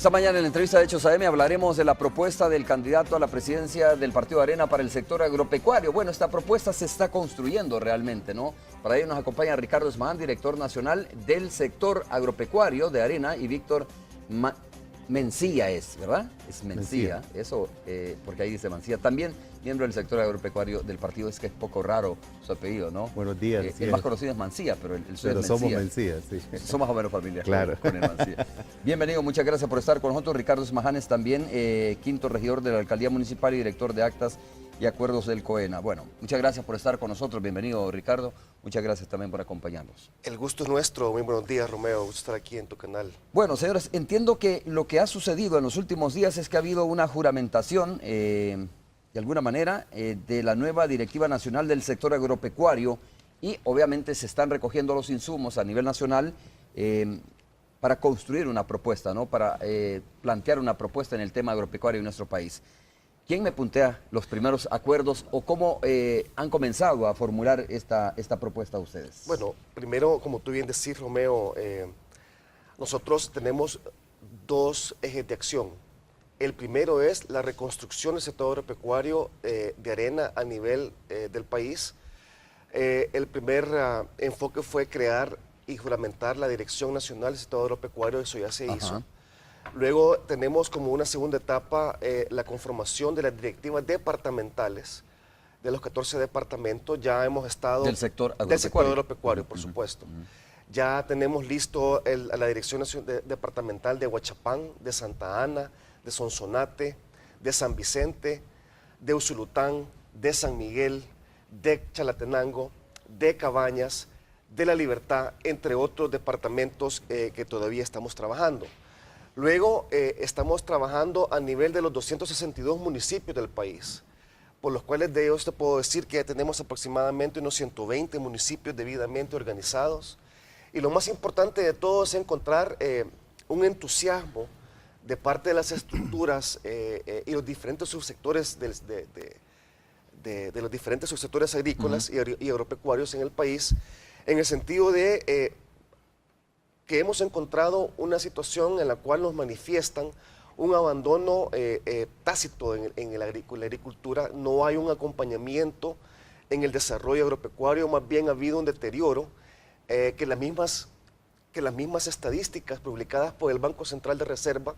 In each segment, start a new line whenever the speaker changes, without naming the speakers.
Esta mañana en la entrevista de Hechos AM hablaremos de la propuesta del candidato a la presidencia del Partido Arena para el sector agropecuario. Bueno, esta propuesta se está construyendo realmente, ¿no? Para ello nos acompaña Ricardo Esmahán, director nacional del sector agropecuario de Arena, y Víctor Mencía es, ¿verdad? Es Mencía, eso, porque ahí dice Mancía. También miembro del sector agropecuario del partido, es que es poco raro su apellido, ¿no?
Buenos días.
El más conocido es Mancía, pero el suyo es Mencía.
Somos Mencía, sí.
Somos más o menos familia,
claro,
con el Mancía. Bienvenido, muchas gracias por estar con nosotros. Ricardo Esmahán es también quinto regidor de la Alcaldía Municipal y director de Actas y Acuerdos del COENA. Bueno, muchas gracias por estar con nosotros. Bienvenido, Ricardo. Muchas gracias también por acompañarnos.
El gusto es nuestro. Muy buenos días, Romeo. Gusto estar aquí en tu canal.
Bueno, señores, entiendo que lo que ha sucedido en los últimos días es que ha habido una juramentación, de alguna manera, de la nueva Directiva Nacional del Sector Agropecuario, y obviamente se están recogiendo los insumos a nivel nacional para construir una propuesta, ¿no? Para plantear una propuesta en el tema agropecuario en nuestro país. ¿Quién me puntea los primeros acuerdos o cómo han comenzado a formular esta propuesta a ustedes?
Bueno, primero, como tú bien decís, Romeo, nosotros tenemos dos ejes de acción. El primero es la reconstrucción del sector agropecuario de Arena a nivel del país. El primer enfoque fue crear y juramentar la Dirección Nacional del Sector Agropecuario, eso ya se hizo. Luego tenemos como una segunda etapa la conformación de las directivas departamentales de los 14 departamentos. Ya hemos estado...
Del sector agropecuario.
Del sector agropecuario, por supuesto. Ya tenemos listo la Dirección Departamental de Huachapán, de Santa Ana, de Sonsonate, de San Vicente, de Usulután, de San Miguel, de Chalatenango, de Cabañas, de La Libertad, entre otros departamentos que todavía estamos trabajando. Luego estamos trabajando a nivel de los 262 municipios del país, por los cuales de ellos te puedo decir que ya tenemos aproximadamente unos 120 municipios debidamente organizados. Y lo más importante de todo es encontrar un entusiasmo de parte de las estructuras y los diferentes subsectores de los diferentes subsectores agrícolas y agropecuarios en el país, en el sentido de que hemos encontrado una situación en la cual nos manifiestan un abandono tácito en la agricultura. No hay un acompañamiento en el desarrollo agropecuario, más bien ha habido un deterioro que las mismas estadísticas publicadas por el Banco Central de Reserva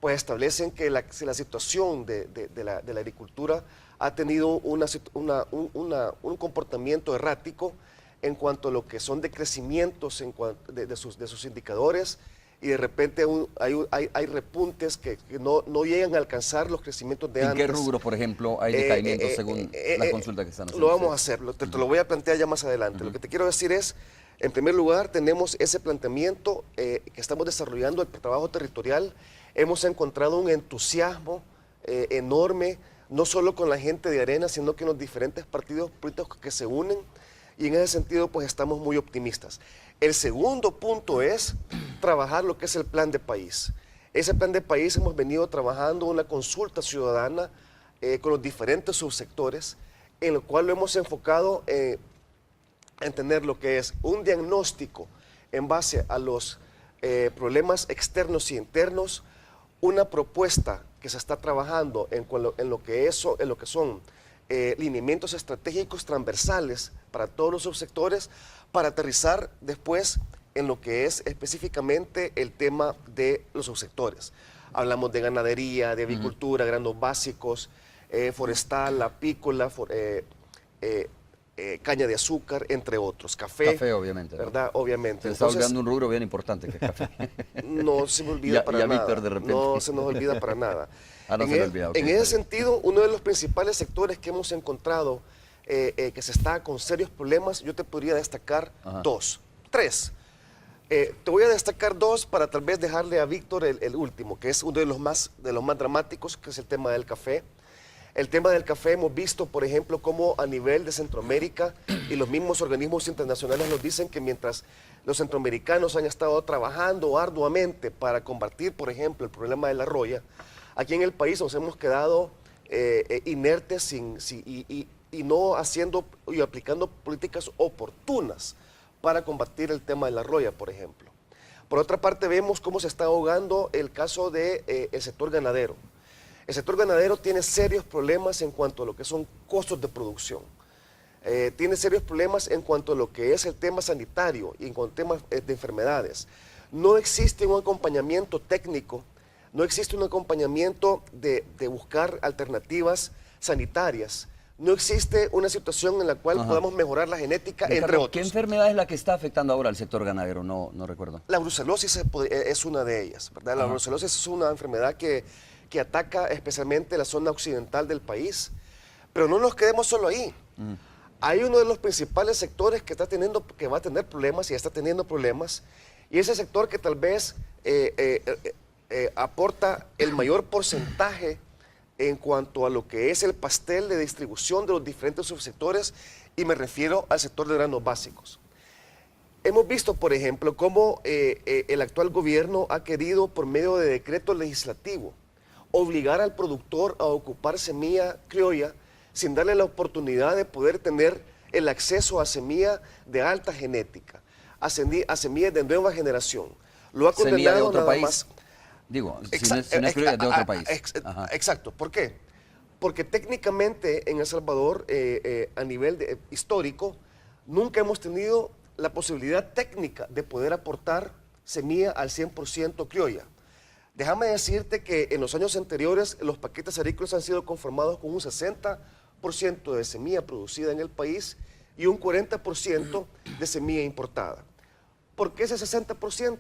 pues establecen que la situación de la agricultura ha tenido un comportamiento errático en cuanto a lo que son decrecimientos de sus indicadores, y de repente hay repuntes que no llegan a alcanzar los crecimientos de antes.
¿En qué rubro, por ejemplo, hay decaimientos según la consulta que están haciendo?
Lo vamos a hacer, te lo voy a plantear ya más adelante. Lo que te quiero decir es, en primer lugar, tenemos ese planteamiento que estamos desarrollando, el trabajo territorial. Hemos encontrado un entusiasmo enorme, no solo con la gente de Arena, sino que en los diferentes partidos políticos que se unen, y en ese sentido pues estamos muy optimistas. El segundo punto es trabajar lo que es el plan de país. Ese plan de país hemos venido trabajando una consulta ciudadana con los diferentes subsectores, en lo cual lo hemos enfocado en tener lo que es un diagnóstico en base a los problemas externos y internos, una propuesta que se está trabajando en lo que son lineamientos estratégicos transversales para todos los subsectores, para aterrizar después en lo que es específicamente el tema de los subsectores. Hablamos de ganadería, de agricultura, granos básicos, forestal, apícola, caña de azúcar, entre otros. Café,
obviamente,
¿verdad? ¿No? Obviamente.
Se está olvidando un rubro bien importante que es café.
No se me olvida para nada.
Víctor, de repente.
No se nos olvida para nada.
No se le olvida, okay.
En ese sentido, uno de los principales sectores que hemos encontrado que se está con serios problemas, yo te podría destacar tres. Te voy a destacar dos para tal vez dejarle a Víctor el último, que es uno de los más dramáticos, que es el tema del café. El tema del café hemos visto, por ejemplo, cómo a nivel de Centroamérica y los mismos organismos internacionales nos dicen que mientras los centroamericanos han estado trabajando arduamente para combatir, por ejemplo, el problema de la roya, aquí en el país nos hemos quedado inertes y no haciendo y aplicando políticas oportunas para combatir el tema de la roya, por ejemplo. Por otra parte, vemos cómo se está ahogando el caso del sector ganadero. El sector ganadero tiene serios problemas en cuanto a lo que son costos de producción. Tiene serios problemas en cuanto a lo que es el tema sanitario y en cuanto a temas de enfermedades. No existe un acompañamiento técnico, no existe un acompañamiento de buscar alternativas sanitarias. No existe una situación en la cual podamos mejorar la genética,
Ricardo,
entre otros.
¿qué enfermedad es la que está afectando ahora al sector ganadero? No recuerdo.
La brucelosis es una de ellas, ¿verdad? La brucelosis es una enfermedad que ataca especialmente la zona occidental del país. Pero no nos quedemos solo ahí. Hay uno de los principales sectores que va a tener problemas y ya está teniendo problemas, y ese sector que tal vez aporta el mayor porcentaje en cuanto a lo que es el pastel de distribución de los diferentes subsectores, y me refiero al sector de granos básicos. Hemos visto, por ejemplo, cómo el actual gobierno ha querido, por medio de decreto legislativo, obligar al productor a ocupar semilla criolla sin darle la oportunidad de poder tener el acceso a semilla de alta genética, a semillas de nueva generación. Lo ha condenado
¿Semilla de otro
nada
país?
más.
Digo, si no es criolla, de otro país.
Exacto. ¿Por qué? Porque técnicamente en El Salvador, a nivel histórico, nunca hemos tenido la posibilidad técnica de poder aportar semilla al 100% criolla. Déjame decirte que en los años anteriores los paquetes agrícolas han sido conformados con un 60% de semilla producida en el país y un 40% de semilla importada. ¿Por qué ese 60%?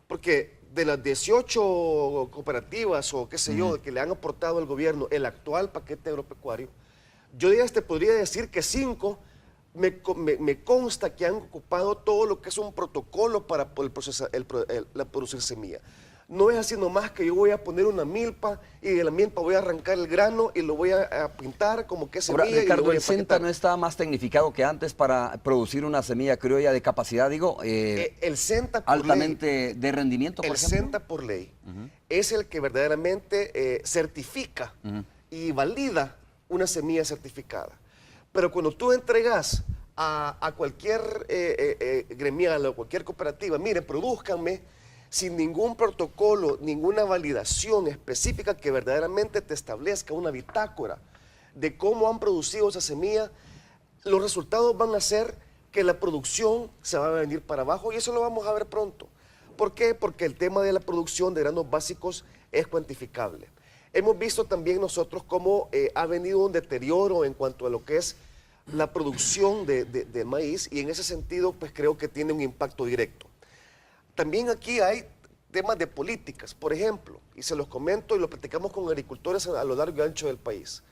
Porque de las 18 cooperativas o qué sé yo que le han aportado al gobierno el actual paquete agropecuario, yo ya te podría decir que 5 me consta que han ocupado todo lo que es un protocolo para producir semilla. No es así nomás que yo voy a poner una milpa y de la milpa voy a arrancar el grano y lo voy a pintar como que es semilla.
Ahora, Ricardo,
y lo voy a
¿el SENTA no está más tecnificado que antes para producir una semilla criolla de capacidad, digo,
el SENTA por
altamente
ley,
de rendimiento, por
el
ejemplo?
SENTA por ley es el que verdaderamente certifica y valida una semilla certificada. Pero cuando tú entregas a cualquier gremial o cualquier cooperativa, miren, produzcanme, sin ningún protocolo, ninguna validación específica que verdaderamente te establezca una bitácora de cómo han producido esa semilla, los resultados van a ser que la producción se va a venir para abajo, y eso lo vamos a ver pronto. ¿Por qué? Porque el tema de la producción de granos básicos es cuantificable. Hemos visto también nosotros cómo ha venido un deterioro en cuanto a lo que es la producción de maíz, y en ese sentido pues creo que tiene un impacto directo. También aquí hay temas de políticas, por ejemplo, y se los comento y lo platicamos con agricultores a lo largo y ancho del país.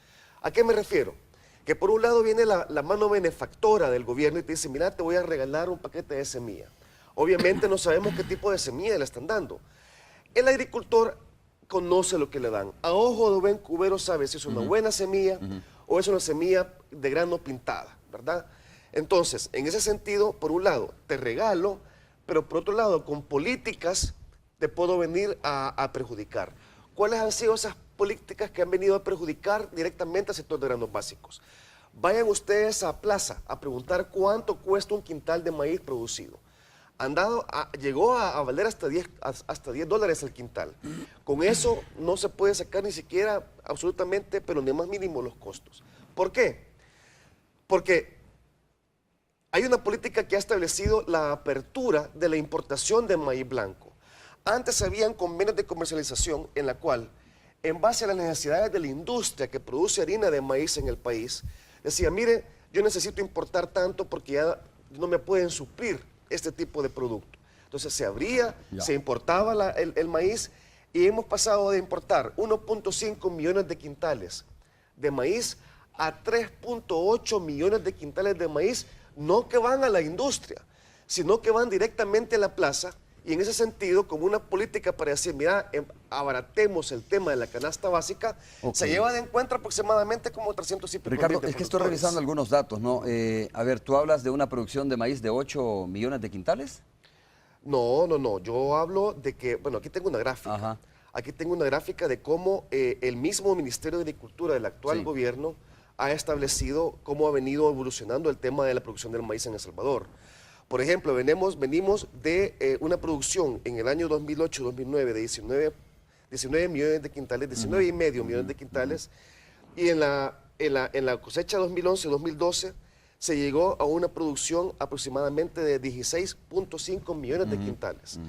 ¿A qué me refiero? Que por un lado viene la mano benefactora del gobierno y te dice, mira, te voy a regalar un paquete de semilla. Obviamente no sabemos qué tipo de semilla le están dando. El agricultor conoce lo que le dan. A ojo de buen cubero sabe si es una buena semilla o es una semilla de grano pintada, ¿verdad? Entonces, en ese sentido, por un lado, te regalo, pero por otro lado, con políticas te puedo venir a perjudicar. ¿Cuáles han sido esas políticas que han venido a perjudicar directamente al sector de granos básicos? Vayan ustedes a Plaza a preguntar cuánto cuesta un quintal de maíz producido. Llegó a valer hasta $10 el quintal. Con eso no se puede sacar ni siquiera absolutamente, pero ni más mínimo los costos. ¿Por qué? Porque hay una política que ha establecido la apertura de la importación de maíz blanco. Antes habían convenios de comercialización en la cual, en base a las necesidades de la industria que produce harina de maíz en el país, decía, mire, yo necesito importar tanto porque ya no me pueden suplir este tipo de producto. Entonces se abría, se importaba el maíz, y hemos pasado de importar 1.5 millones de quintales de maíz a 3.8 millones de quintales de maíz, no que van a la industria, sino que van directamente a la plaza, y en ese sentido, como una política para decir, mira, abaratemos el tema de la canasta básica, se lleva de encuentro aproximadamente como 300 y pico.
Ricardo, es que estoy revisando algunos datos, ¿no? A ver, ¿tú hablas de una producción de maíz de 8 millones de quintales?
No, yo hablo de que, bueno, aquí tengo una gráfica.
Ajá.
Aquí tengo una gráfica de cómo el mismo Ministerio de Agricultura del actual gobierno ha establecido cómo ha venido evolucionando el tema de la producción del maíz en El Salvador. Por ejemplo, venimos de una producción en el año 2008-2009 de 19 millones de quintales, 19 y medio millones de quintales, y en la cosecha 2011-2012 se llegó a una producción aproximadamente de 16.5 millones de quintales.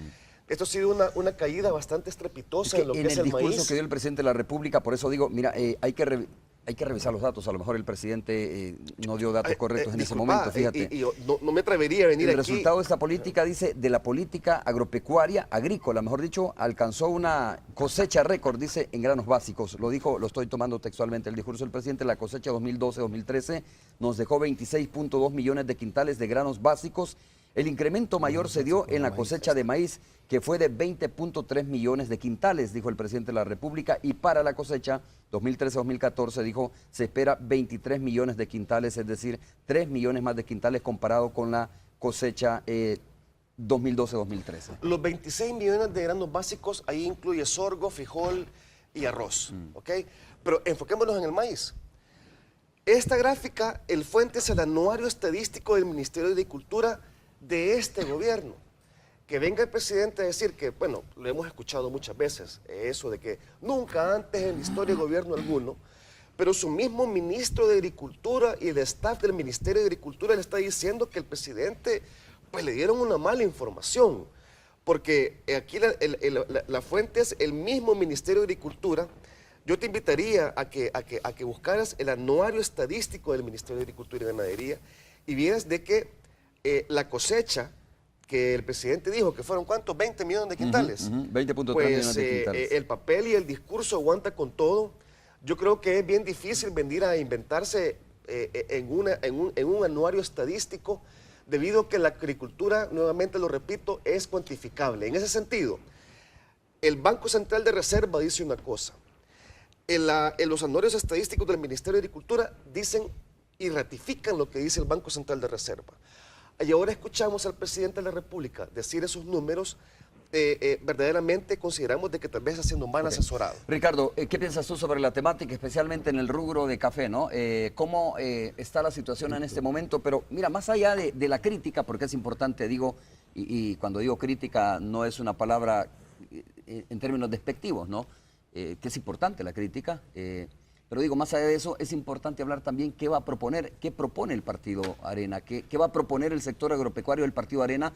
Esto ha sido una caída bastante estrepitosa en lo que es el maíz.
En el discurso que dio el presidente de la República, por eso digo, mira, hay que revisar los datos. A lo mejor el presidente no dio datos correctos en ese momento, fíjate.
Y yo no me atrevería a venir aquí.
El resultado de esta política, dice, de la política agropecuaria, agrícola, mejor dicho, alcanzó una cosecha récord, dice, en granos básicos. Lo dijo, lo estoy tomando textualmente, el discurso del presidente. La cosecha 2012-2013 nos dejó 26.2 millones de quintales de granos básicos. El incremento mayor se dio en la cosecha de maíz, que fue de 20.3 millones de quintales, dijo el presidente de la República, y para la cosecha 2013-2014, dijo, se espera 23 millones de quintales, es decir, 3 millones más de quintales comparado con la cosecha 2012-2013.
Los 26 millones de granos básicos, ahí incluye sorgo, frijol y arroz, ¿ok? Pero enfoquémonos en el maíz. Esta gráfica, el fuente es el anuario estadístico del Ministerio de Agricultura de este gobierno. Que venga el presidente a decir que, bueno, lo hemos escuchado muchas veces, eso de que nunca antes en la historia de gobierno alguno, pero su mismo ministro de Agricultura y el staff del Ministerio de Agricultura le está diciendo que el presidente, pues le dieron una mala información, porque aquí la fuente es el mismo Ministerio de Agricultura. Yo te invitaría a que buscaras el anuario estadístico del Ministerio de Agricultura y Ganadería y vieras de que la cosecha que el presidente dijo que fueron ¿cuántos? 20 millones de quintales.
20.3
pues,
millones de quintales.
El papel y el discurso aguanta con todo. Yo creo que es bien difícil venir a inventarse en un anuario estadístico, debido a que la agricultura, nuevamente lo repito, es cuantificable. En ese sentido, el Banco Central de Reserva dice una cosa. En los anuarios estadísticos del Ministerio de Agricultura dicen y ratifican lo que dice el Banco Central de Reserva. Y ahora escuchamos al presidente de la República decir esos números, verdaderamente consideramos de que tal vez está siendo mal asesorado.
Ricardo, ¿qué piensas tú sobre la temática, especialmente en el rubro de café, ¿no? ¿Cómo está la situación en este momento? Pero mira, más allá de la crítica, porque es importante, digo, y cuando digo crítica no es una palabra en términos despectivos, ¿no? Que es importante la crítica, pero digo, más allá de eso, es importante hablar también qué va a proponer, qué propone el Partido Arena, qué va a proponer el sector agropecuario del Partido Arena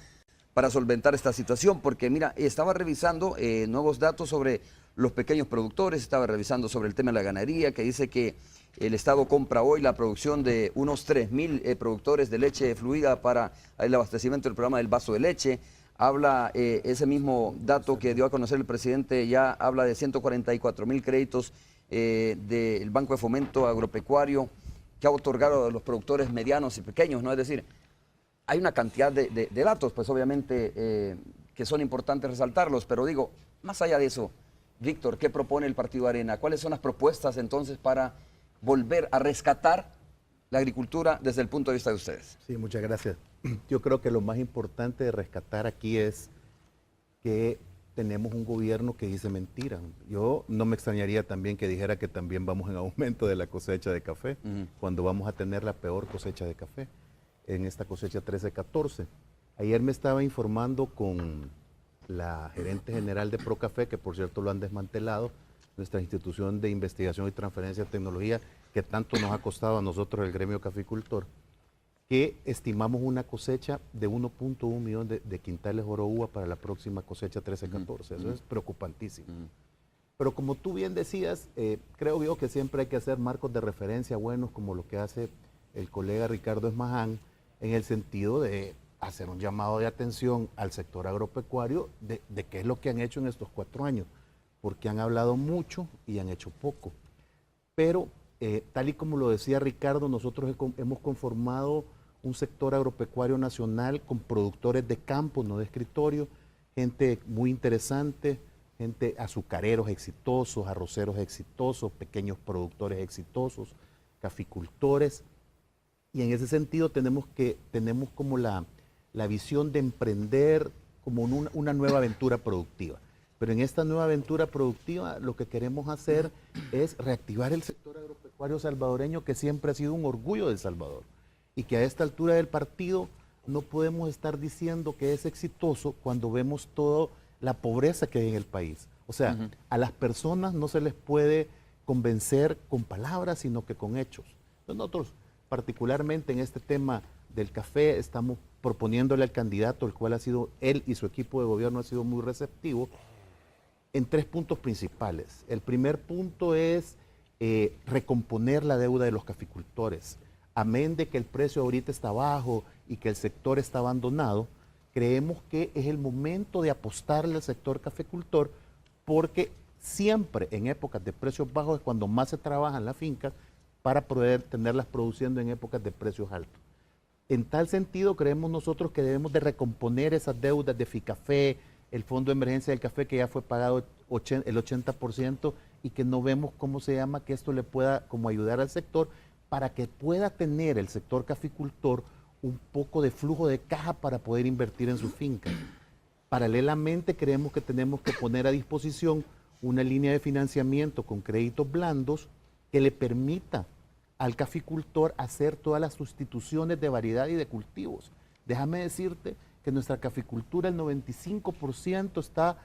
para solventar esta situación, porque mira, estaba revisando nuevos datos sobre los pequeños productores, estaba revisando sobre el tema de la ganadería, que dice que el Estado compra hoy la producción de unos 3.000 productores de leche fluida para el abastecimiento del programa del vaso de leche. Habla ese mismo dato que dio a conocer el presidente, ya habla de 144.000 créditos del Banco de Fomento Agropecuario que ha otorgado a los productores medianos y pequeños, ¿no? Es decir, hay una cantidad de datos, pues obviamente, que son importantes resaltarlos, pero digo, más allá de eso, Víctor, ¿qué propone el Partido Arena? ¿Cuáles son las propuestas entonces para volver a rescatar la agricultura desde el punto de vista de ustedes?
Sí, muchas gracias. Yo creo que lo más importante de rescatar aquí es que tenemos un gobierno que dice mentiras. Yo no me extrañaría también que dijera que también vamos en aumento de la cosecha de café, cuando vamos a tener la peor cosecha de café, en esta cosecha 13-14. Ayer me estaba informando con la gerente general de Procafé, que por cierto lo han desmantelado, nuestra institución de investigación y transferencia de tecnología, que tanto nos ha costado a nosotros el gremio caficultor, que estimamos una cosecha de 1.1 millón de quintales oro uva para la próxima cosecha 13-14. Eso es preocupantísimo. Pero como tú bien decías, creo yo que siempre hay que hacer marcos de referencia buenos, como lo que hace el colega Ricardo Esmaján, en el sentido de hacer un llamado de atención al sector agropecuario de qué es lo que han hecho en estos 4 años, porque han hablado mucho y han hecho poco. Pero, tal y como lo decía Ricardo, nosotros hemos conformado un sector agropecuario nacional con productores de campo, no de escritorio, gente muy interesante, gente azucareros exitosos, arroceros exitosos, pequeños productores exitosos, caficultores. Y en ese sentido tenemos como la visión de emprender como una nueva aventura productiva. Pero en esta nueva aventura productiva lo que queremos hacer es reactivar el sector agropecuario salvadoreño, que siempre ha sido un orgullo de El Salvador, y que a esta altura del partido no podemos estar diciendo que es exitoso cuando vemos toda la pobreza que hay en el país. O sea, a las personas no se les puede convencer con palabras, sino que con hechos. Entonces nosotros, particularmente en este tema del café, estamos proponiéndole al candidato, el cual ha sido él y su equipo de gobierno ha sido muy receptivo, en 3 puntos principales. El primer punto es recomponer la deuda de los caficultores. Amén de que el precio ahorita está bajo y que el sector está abandonado, creemos que es el momento de apostarle al sector caficultor, porque siempre en épocas de precios bajos es cuando más se trabaja en las fincas para poder tenerlas produciendo en épocas de precios altos. En tal sentido, creemos nosotros que debemos de recomponer esas deudas de FICAFE, el Fondo de Emergencia del Café, que ya fue pagado el 80%, y que no vemos cómo se llama, que esto le pueda como ayudar al sector para que pueda tener el sector caficultor un poco de flujo de caja para poder invertir en su finca. Paralelamente, creemos que tenemos que poner a disposición una línea de financiamiento con créditos blandos que le permita al caficultor hacer todas las sustituciones de variedad y de cultivos. Déjame decirte que nuestra caficultura, el 95% está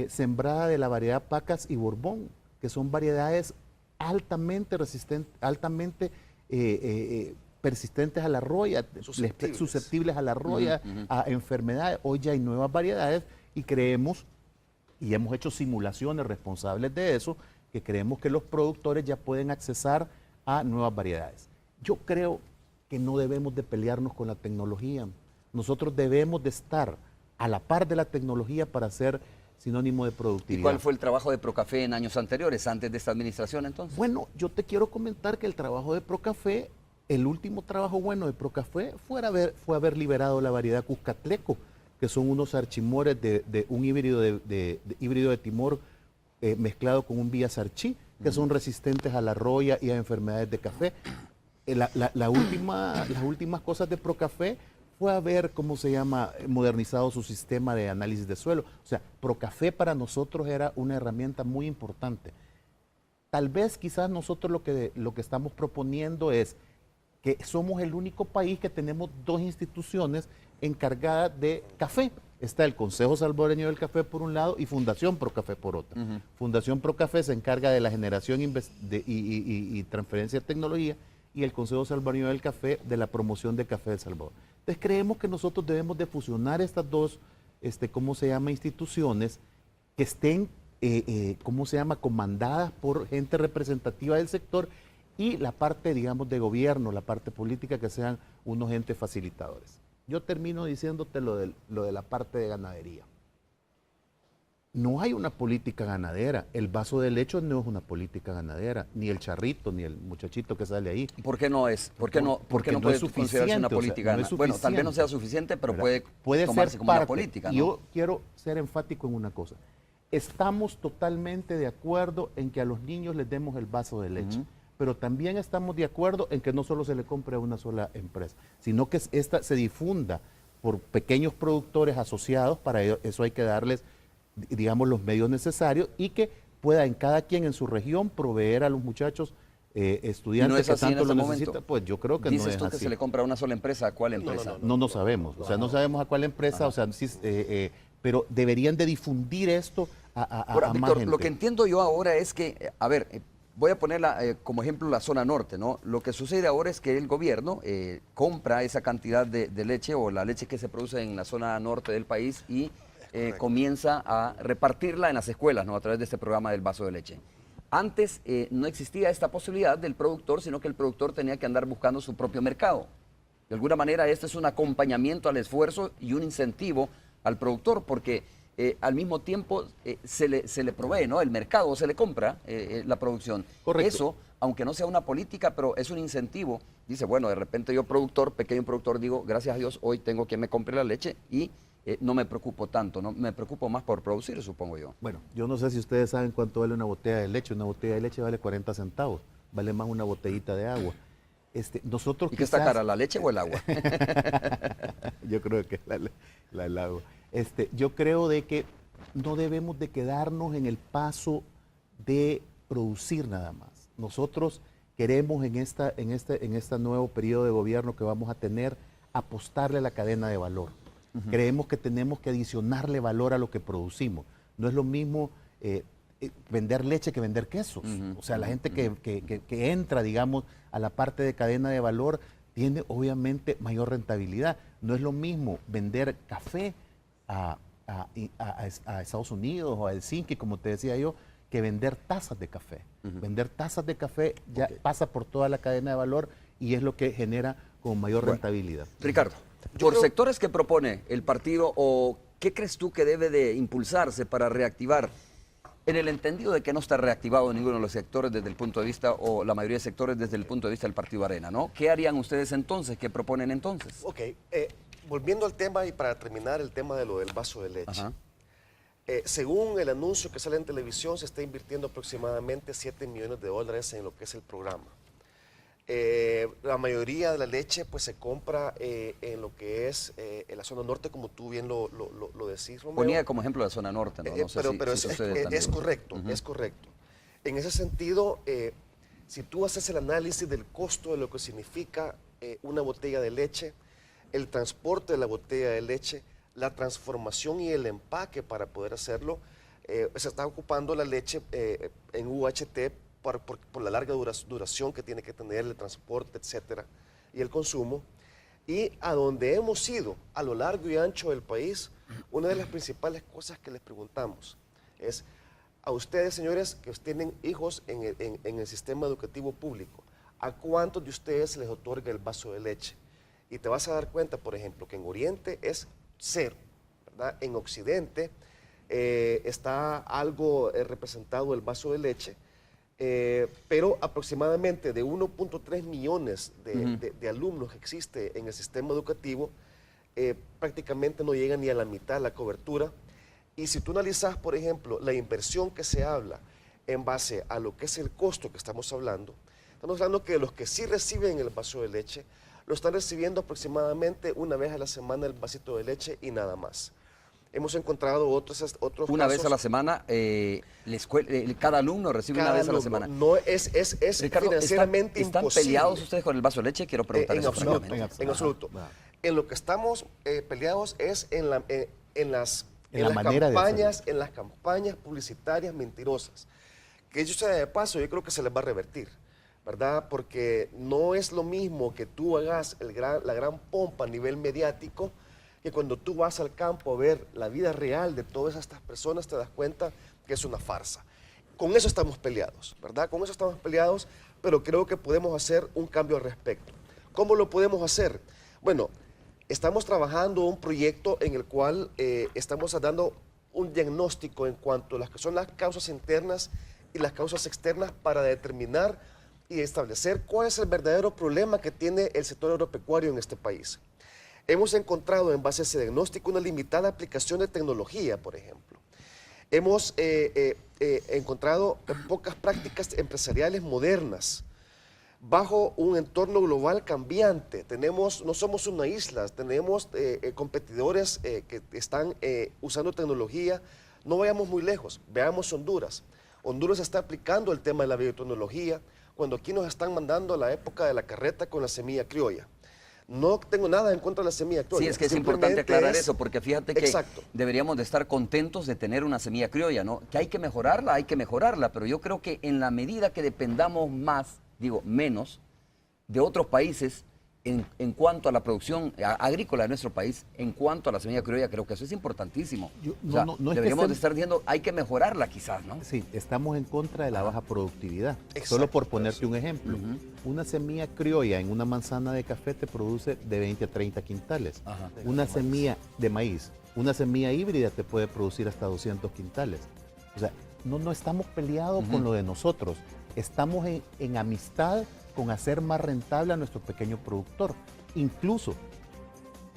sembrada de la variedad Pacas y Borbón, que son variedades altamente resistentes, altamente persistentes a la roya, susceptibles a la roya, a enfermedades. Hoy ya hay nuevas variedades y creemos, y hemos hecho simulaciones responsables de eso, que creemos que los productores ya pueden accesar a nuevas variedades. Yo creo que no debemos de pelearnos con la tecnología. Nosotros debemos de estar a la par de la tecnología para ser sinónimo de productividad.
¿Y cuál fue el trabajo de Procafé en años anteriores, antes de esta administración entonces?
Bueno, yo te quiero comentar que el trabajo de Procafé, el último trabajo bueno de Procafé fue haber liberado la variedad Cuscatleco, que son unos archimores de un híbrido híbrido de Timor mezclado con un Villa Sarchí, que son resistentes a la roya y a enfermedades de café. Las últimas cosas de Procafé fue haber, ¿cómo se llama?, modernizado su sistema de análisis de suelo. O sea, Procafé para nosotros era una herramienta muy importante. Tal vez quizás nosotros lo que estamos proponiendo es que somos el único país que tenemos 2 instituciones encargadas de café. Está el Consejo Salvadoreño del Café por un lado y Fundación Procafé por otro. Fundación Procafé se encarga de la generación y transferencia de tecnología, y el Consejo Salvadoreño del Café de la promoción de café de El Salvador. Entonces creemos que nosotros debemos de fusionar estas 2, instituciones que estén, comandadas por gente representativa del sector, y la parte, digamos, de gobierno, la parte política, que sean unos entes facilitadores. Yo termino diciéndote lo de la parte de ganadería. No hay una política ganadera. El vaso de leche no es una política ganadera, ni el charrito, ni el muchachito que sale ahí.
¿Por qué no es? ¿Por qué no puede considerarse una política ganadera? Bueno, tal vez no sea suficiente, pero puede tomarse
ser
como una
parte.
política, ¿no?
Yo quiero ser enfático en una cosa. Estamos totalmente de acuerdo en que a los niños les demos el vaso de leche. Pero también estamos de acuerdo en que no solo se le compre a una sola empresa, sino que esta se difunda por pequeños productores asociados. Para eso hay que darles, digamos, los medios necesarios, y que pueda en cada quien en su región proveer a los muchachos estudiantes
¿No es
que
así
tanto
en este
lo
momento?
necesitan. Pues yo creo que no es
¿Dices tú
así.
que se le compra a una sola empresa? ¿A cuál empresa?
No sabemos, o sea, no sabemos a cuál empresa, o sea, sí, pero deberían de difundir esto a
Ahora,
más
Víctor,
gente.
lo que entiendo yo ahora es que, a ver, voy a ponerla como ejemplo la zona norte, ¿no? Lo que sucede ahora es que el gobierno compra esa cantidad de leche, o la leche que se produce en la zona norte del país, y comienza a repartirla en las escuelas, ¿no?, a través de este programa del vaso de leche. Antes no existía esta posibilidad del productor, sino que el productor tenía que andar buscando su propio mercado. De alguna manera, este es un acompañamiento al esfuerzo y un incentivo al productor, porque al mismo tiempo se le provee, ¿no?, el mercado, se le compra la producción.
Correcto.
Eso, aunque no sea una política, pero es un incentivo. Dice, bueno, de repente yo productor, pequeño productor, digo, gracias a Dios, hoy tengo quien me compre la leche, y no me preocupo tanto, ¿no? Me preocupo más por producir, supongo yo.
Bueno, yo no sé si ustedes saben cuánto vale una botella de leche. Una botella de leche vale 40 centavos, vale más una botellita de agua. Nosotros
¿Y qué está cara, la leche o el agua?
Yo creo que el agua. Yo creo de que no debemos de quedarnos en el paso de producir nada más. Nosotros queremos en este nuevo periodo de gobierno que vamos a tener, apostarle a la cadena de valor. Creemos que tenemos que adicionarle valor a lo que producimos. No es lo mismo vender leche que vender quesos. O sea, la gente que entra, digamos, a la parte de cadena de valor tiene obviamente mayor rentabilidad. No es lo mismo vender café a Estados Unidos o a Helsinki, como te decía yo, que vender tazas de café. Vender tazas de café ya pasa por toda la cadena de valor y es lo que genera con mayor rentabilidad.
Ricardo, por sectores que propone el partido, o ¿qué crees tú que debe de impulsarse para reactivar, en el entendido de que no está reactivado ninguno de los sectores desde el punto de vista, o la mayoría de sectores desde el punto de vista del Partido Arena, ¿no? ¿Qué harían ustedes entonces? ¿Qué proponen entonces?
Ok, volviendo al tema y para terminar el tema de lo del vaso de leche. Según el anuncio que sale en televisión, se está invirtiendo aproximadamente $7 millones en lo que es el programa. La mayoría de la leche pues se compra en lo que es en la zona norte, como tú bien lo decís, Romeo.
Ponía como ejemplo la zona norte, ¿no? No sé
pero
si
es
sucede también.
es correcto, es correcto. En ese sentido, si tú haces el análisis del costo de lo que significa una botella de leche, el transporte de la botella de leche, la transformación y el empaque para poder hacerlo, se está ocupando la leche en UHT por la larga duración que tiene que tener el transporte, etcétera, y el consumo. Y a donde hemos ido, a lo largo y ancho del país, una de las principales cosas que les preguntamos es a ustedes, señores, que tienen hijos en el sistema educativo público, ¿a cuántos de ustedes se les otorga el vaso de leche? Y te vas a dar cuenta, por ejemplo, que en Oriente es 0, ¿verdad? En Occidente está algo representado el vaso de leche, pero aproximadamente de 1.3 millones de alumnos que existe en el sistema educativo, prácticamente no llega ni a la mitad de la cobertura. Y si tú analizas, por ejemplo, la inversión que se habla en base a lo que es el costo que estamos hablando que los que sí reciben el vaso de leche, lo están recibiendo aproximadamente una vez a la semana el vasito de leche y nada más. Hemos encontrado otros
una
casos.
vez a la semana, cada alumno recibe una vez a la semana.
No es
Ricardo,
financieramente
¿están
imposible.
peleados ustedes con el vaso de leche? Quiero preguntar eso francamente.
En absoluto. En lo que estamos peleados es en las campañas publicitarias mentirosas. Que dicho sea de paso, yo creo que se les va a revertir, ¿verdad? Porque no es lo mismo que tú hagas la gran pompa a nivel mediático, que cuando tú vas al campo a ver la vida real de todas estas personas, te das cuenta que es una farsa. Con eso estamos peleados, ¿verdad? Con eso estamos peleados, pero creo que podemos hacer un cambio al respecto. ¿Cómo lo podemos hacer? Bueno, estamos trabajando un proyecto en el cual estamos dando un diagnóstico en cuanto a las que son las causas internas y las causas externas para determinar y establecer cuál es el verdadero problema que tiene el sector agropecuario en este país. Hemos encontrado en base a ese diagnóstico una limitada aplicación de tecnología, por ejemplo. Hemos encontrado pocas prácticas empresariales modernas bajo un entorno global cambiante. No somos una isla, tenemos competidores que están usando tecnología. No vayamos muy lejos, veamos Honduras. Honduras está aplicando el tema de la biotecnología cuando aquí nos están mandando a la época de la carreta con la semilla criolla. No tengo nada en contra de la semilla criolla.
Sí, es que es importante aclarar eso, porque fíjate que
Exacto.
deberíamos de estar contentos de tener una semilla criolla, ¿no? Que hay que mejorarla, pero yo creo que en la medida que dependamos menos de otros países en cuanto a la producción agrícola de nuestro país, en cuanto a la semilla criolla, creo que eso es importantísimo. Deberíamos de estar diciendo, hay que mejorarla quizás, ¿no?
Sí, estamos en contra de la baja productividad. Exacto, solo por ponerte un ejemplo. Una semilla criolla en una manzana de café te produce de 20 a 30 quintales. Una semilla de maíz, una semilla híbrida te puede producir hasta 200 quintales. O sea, no estamos peleados con lo de nosotros. Estamos en amistad con hacer más rentable a nuestro pequeño productor. Incluso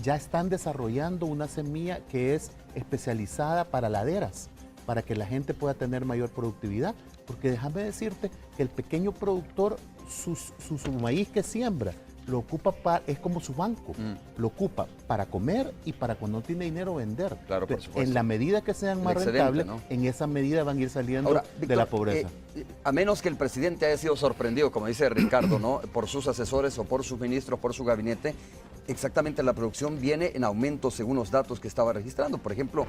ya están desarrollando una semilla que es especializada para laderas, para que la gente pueda tener mayor productividad. Porque déjame decirte que el pequeño productor, su maíz que siembra, lo ocupa es como su banco, lo ocupa para comer y para cuando no tiene dinero vender.
Claro, por supuesto.
En la medida que sean más rentables, ¿no? En esa medida van a ir saliendo
Ahora,
de
Víctor,
la pobreza.
A menos que el presidente haya sido sorprendido, como dice Ricardo, ¿no? Por sus asesores o por sus ministros, por su gabinete, exactamente la producción viene en aumento según los datos que estaba registrando. Por ejemplo,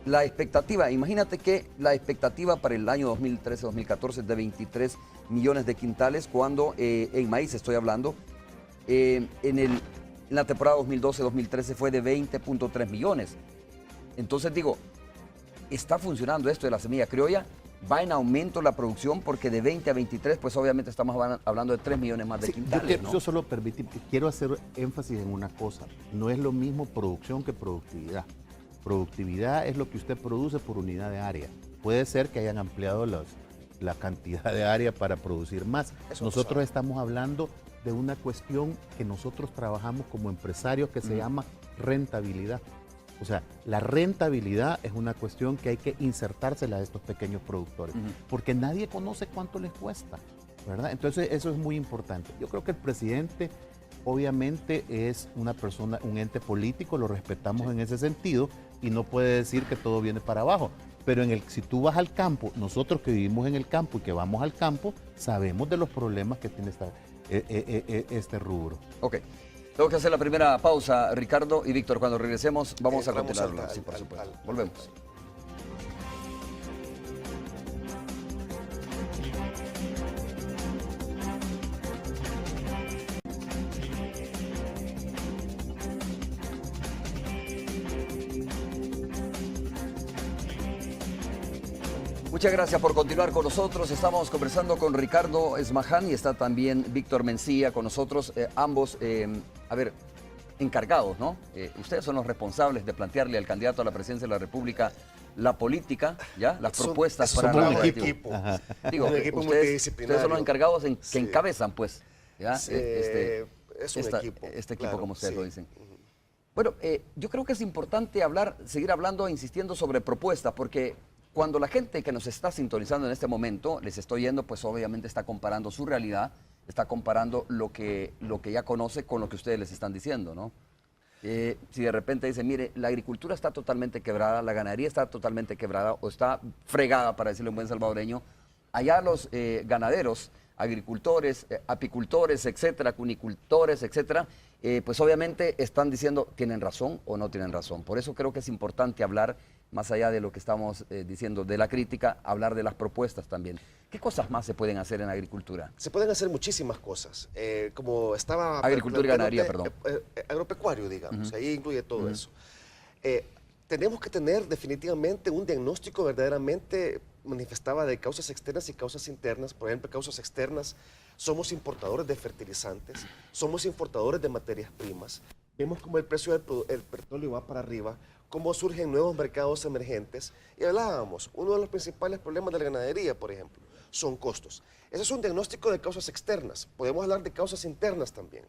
la expectativa, imagínate que la expectativa para el año 2013-2014 es de 23 millones de quintales, cuando en maíz estoy hablando, en la temporada 2012-2013 fue de 20.3 millones. Entonces digo, está funcionando esto de la semilla criolla, va en aumento la producción, porque de 20 a 23, pues obviamente estamos hablando de 3 millones más de
Sí,
quintales, ¿no?
yo solo quiero hacer énfasis en una cosa. No es lo mismo producción que productividad. Productividad es lo que usted produce por unidad de área. Puede ser que hayan ampliado la cantidad de área para producir más.
Eso
Nosotros estamos hablando de una cuestión que nosotros trabajamos como empresarios que se llama rentabilidad. O sea, la rentabilidad es una cuestión que hay que insertársela a estos pequeños productores, porque nadie conoce cuánto les cuesta, ¿verdad? Entonces eso es muy importante. Yo creo que el presidente obviamente es una persona, un ente político, lo respetamos en ese sentido y no puede decir que todo viene para abajo. Pero si tú vas al campo, nosotros que vivimos en el campo y que vamos al campo, sabemos de los problemas que tiene este rubro.
Ok. Tengo que hacer la primera pausa, Ricardo y Víctor. Cuando regresemos vamos a
Entramos
continuar.
al-
Sí, por
al-
supuesto.
al-
Volvemos. Muchas gracias por continuar con nosotros. Estamos conversando con Ricardo Esmaján y está también Víctor Mencía con nosotros, ambos, encargados, ¿no? Ustedes son los responsables de plantearle al candidato a la presidencia de la República la política, ¿ya? Las propuestas para
somos
la
un
objetivo.
equipo.
Digo,
Un equipo
ustedes
multidisciplinario.
son los encargados que
Sí.
encabezan, pues, ¿ya?
Sí, es un equipo,
Este equipo,
claro,
como ustedes
sí.
lo dicen. Bueno, yo creo que es importante seguir hablando e insistiendo sobre propuestas, porque cuando la gente que nos está sintonizando en este momento les estoy yendo, pues obviamente está comparando su realidad, está comparando lo que ya conoce con lo que ustedes les están diciendo, ¿no? Si de repente dicen, mire, la agricultura está totalmente quebrada, la ganadería está totalmente quebrada o está fregada, para decirle un buen salvadoreño, allá los ganaderos, agricultores, apicultores, etcétera, cunicultores, etcétera, pues obviamente están diciendo, ¿tienen razón o no tienen razón? Por eso creo que es importante hablar, más allá de lo que estamos diciendo de la crítica, hablar de las propuestas también. ¿Qué cosas más se pueden hacer en agricultura?
Se pueden hacer muchísimas cosas. Como estaba...
Agricultura y ganadería, perdón.
Agropecuario, digamos. Ahí incluye todo eso. Tenemos que tener definitivamente un diagnóstico verdaderamente manifestaba de causas externas y causas internas. Por ejemplo, causas externas, somos importadores de fertilizantes, somos importadores de materias primas. Vemos cómo el precio del petróleo va para arriba, cómo surgen nuevos mercados emergentes. Y hablábamos, uno de los principales problemas de la ganadería, por ejemplo, son costos. Ese es un diagnóstico de causas externas. Podemos hablar de causas internas también.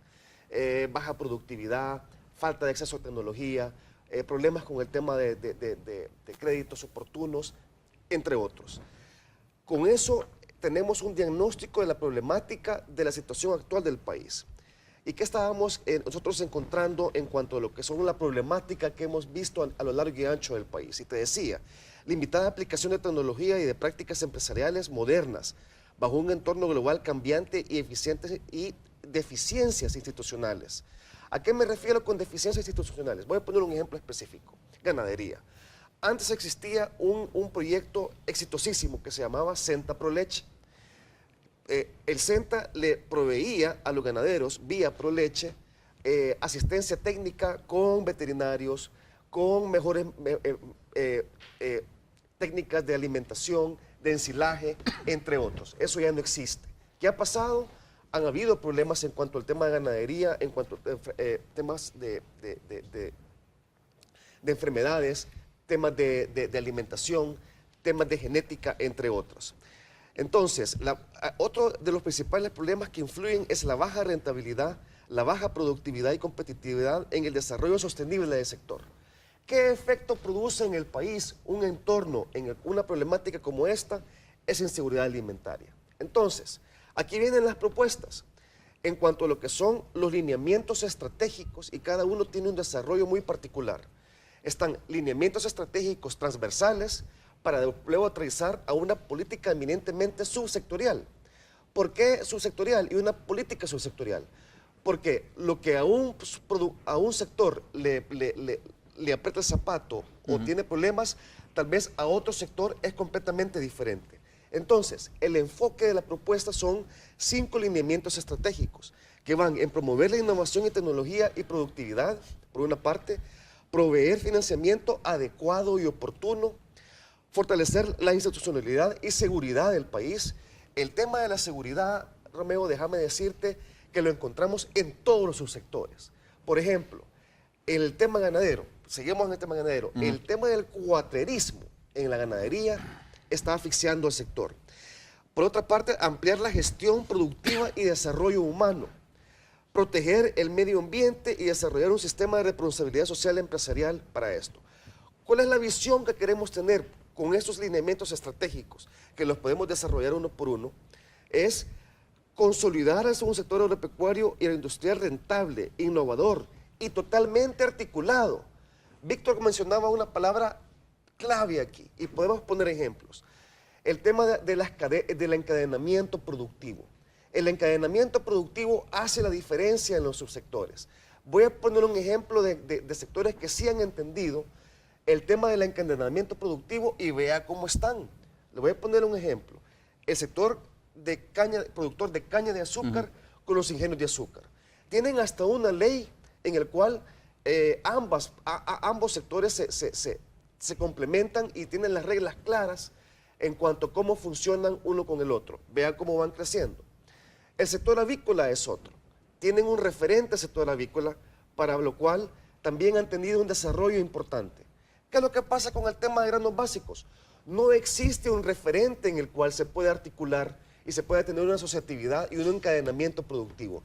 Baja productividad, falta de acceso a tecnología, problemas con el tema de créditos oportunos, entre otros. Con eso tenemos un diagnóstico de la problemática de la situación actual del país. ¿Y qué estábamos nosotros encontrando en cuanto a lo que son la problemática que hemos visto a lo largo y ancho del país? Y te decía, limitada aplicación de tecnología y de prácticas empresariales modernas, bajo un entorno global cambiante y eficiente y deficiencias institucionales. ¿A qué me refiero con deficiencias institucionales? Voy a poner un ejemplo específico. Ganadería. Antes existía un proyecto exitosísimo que se llamaba Senta Proleche. El Senta le proveía a los ganaderos vía Proleche asistencia técnica con veterinarios, con mejores técnicas de alimentación, de ensilaje, entre otros. Eso ya no existe. ¿Qué ha pasado? Han habido problemas en cuanto al tema de ganadería, en cuanto a temas de enfermedades, temas de alimentación, temas de genética, entre otros. Entonces, otro de los principales problemas que influyen es la baja rentabilidad, la baja productividad y competitividad en el desarrollo sostenible del sector. ¿Qué efecto produce en el país un entorno, en una problemática como esta? Es inseguridad alimentaria. Entonces, aquí vienen las propuestas en cuanto a lo que son los lineamientos estratégicos y cada uno tiene un desarrollo muy particular. Están lineamientos estratégicos transversales para luego aterrizar a una política eminentemente subsectorial. ¿Por qué subsectorial y una política subsectorial? Porque lo que a un sector le aprieta el zapato o tiene problemas, tal vez a otro sector es completamente diferente. Entonces, el enfoque de la propuesta son 5 lineamientos estratégicos que van en promover la innovación y tecnología y productividad, por una parte, proveer financiamiento adecuado y oportuno, fortalecer la institucionalidad y seguridad del país. El tema de la seguridad, Romeo, déjame decirte que lo encontramos en todos los subsectores. Por ejemplo, el tema ganadero, seguimos en el tema ganadero, el tema del cuatrerismo en la ganadería está asfixiando al sector. Por otra parte, ampliar la gestión productiva y desarrollo humano, proteger el medio ambiente y desarrollar un sistema de responsabilidad social empresarial para esto. ¿Cuál es la visión que queremos tener con estos lineamientos estratégicos, que los podemos desarrollar uno por uno? Es consolidar a un sector agropecuario y industrial rentable, innovador y totalmente articulado. Víctor mencionaba una palabra clave aquí y podemos poner ejemplos. El tema del encadenamiento productivo. El encadenamiento productivo hace la diferencia en los subsectores. Voy a poner un ejemplo de sectores que sí han entendido el tema del encadenamiento productivo y vea cómo están. Le voy a poner un ejemplo. El sector productor de caña de azúcar con los ingenios de azúcar. Tienen hasta una ley en la cual ambos sectores se complementan y tienen las reglas claras en cuanto a cómo funcionan uno con el otro. Vean cómo van creciendo. El sector avícola es otro. Tienen un referente sector avícola, para lo cual también han tenido un desarrollo importante. ¿Qué es lo que pasa con el tema de granos básicos? No existe un referente en el cual se puede articular y se puede tener una asociatividad y un encadenamiento productivo.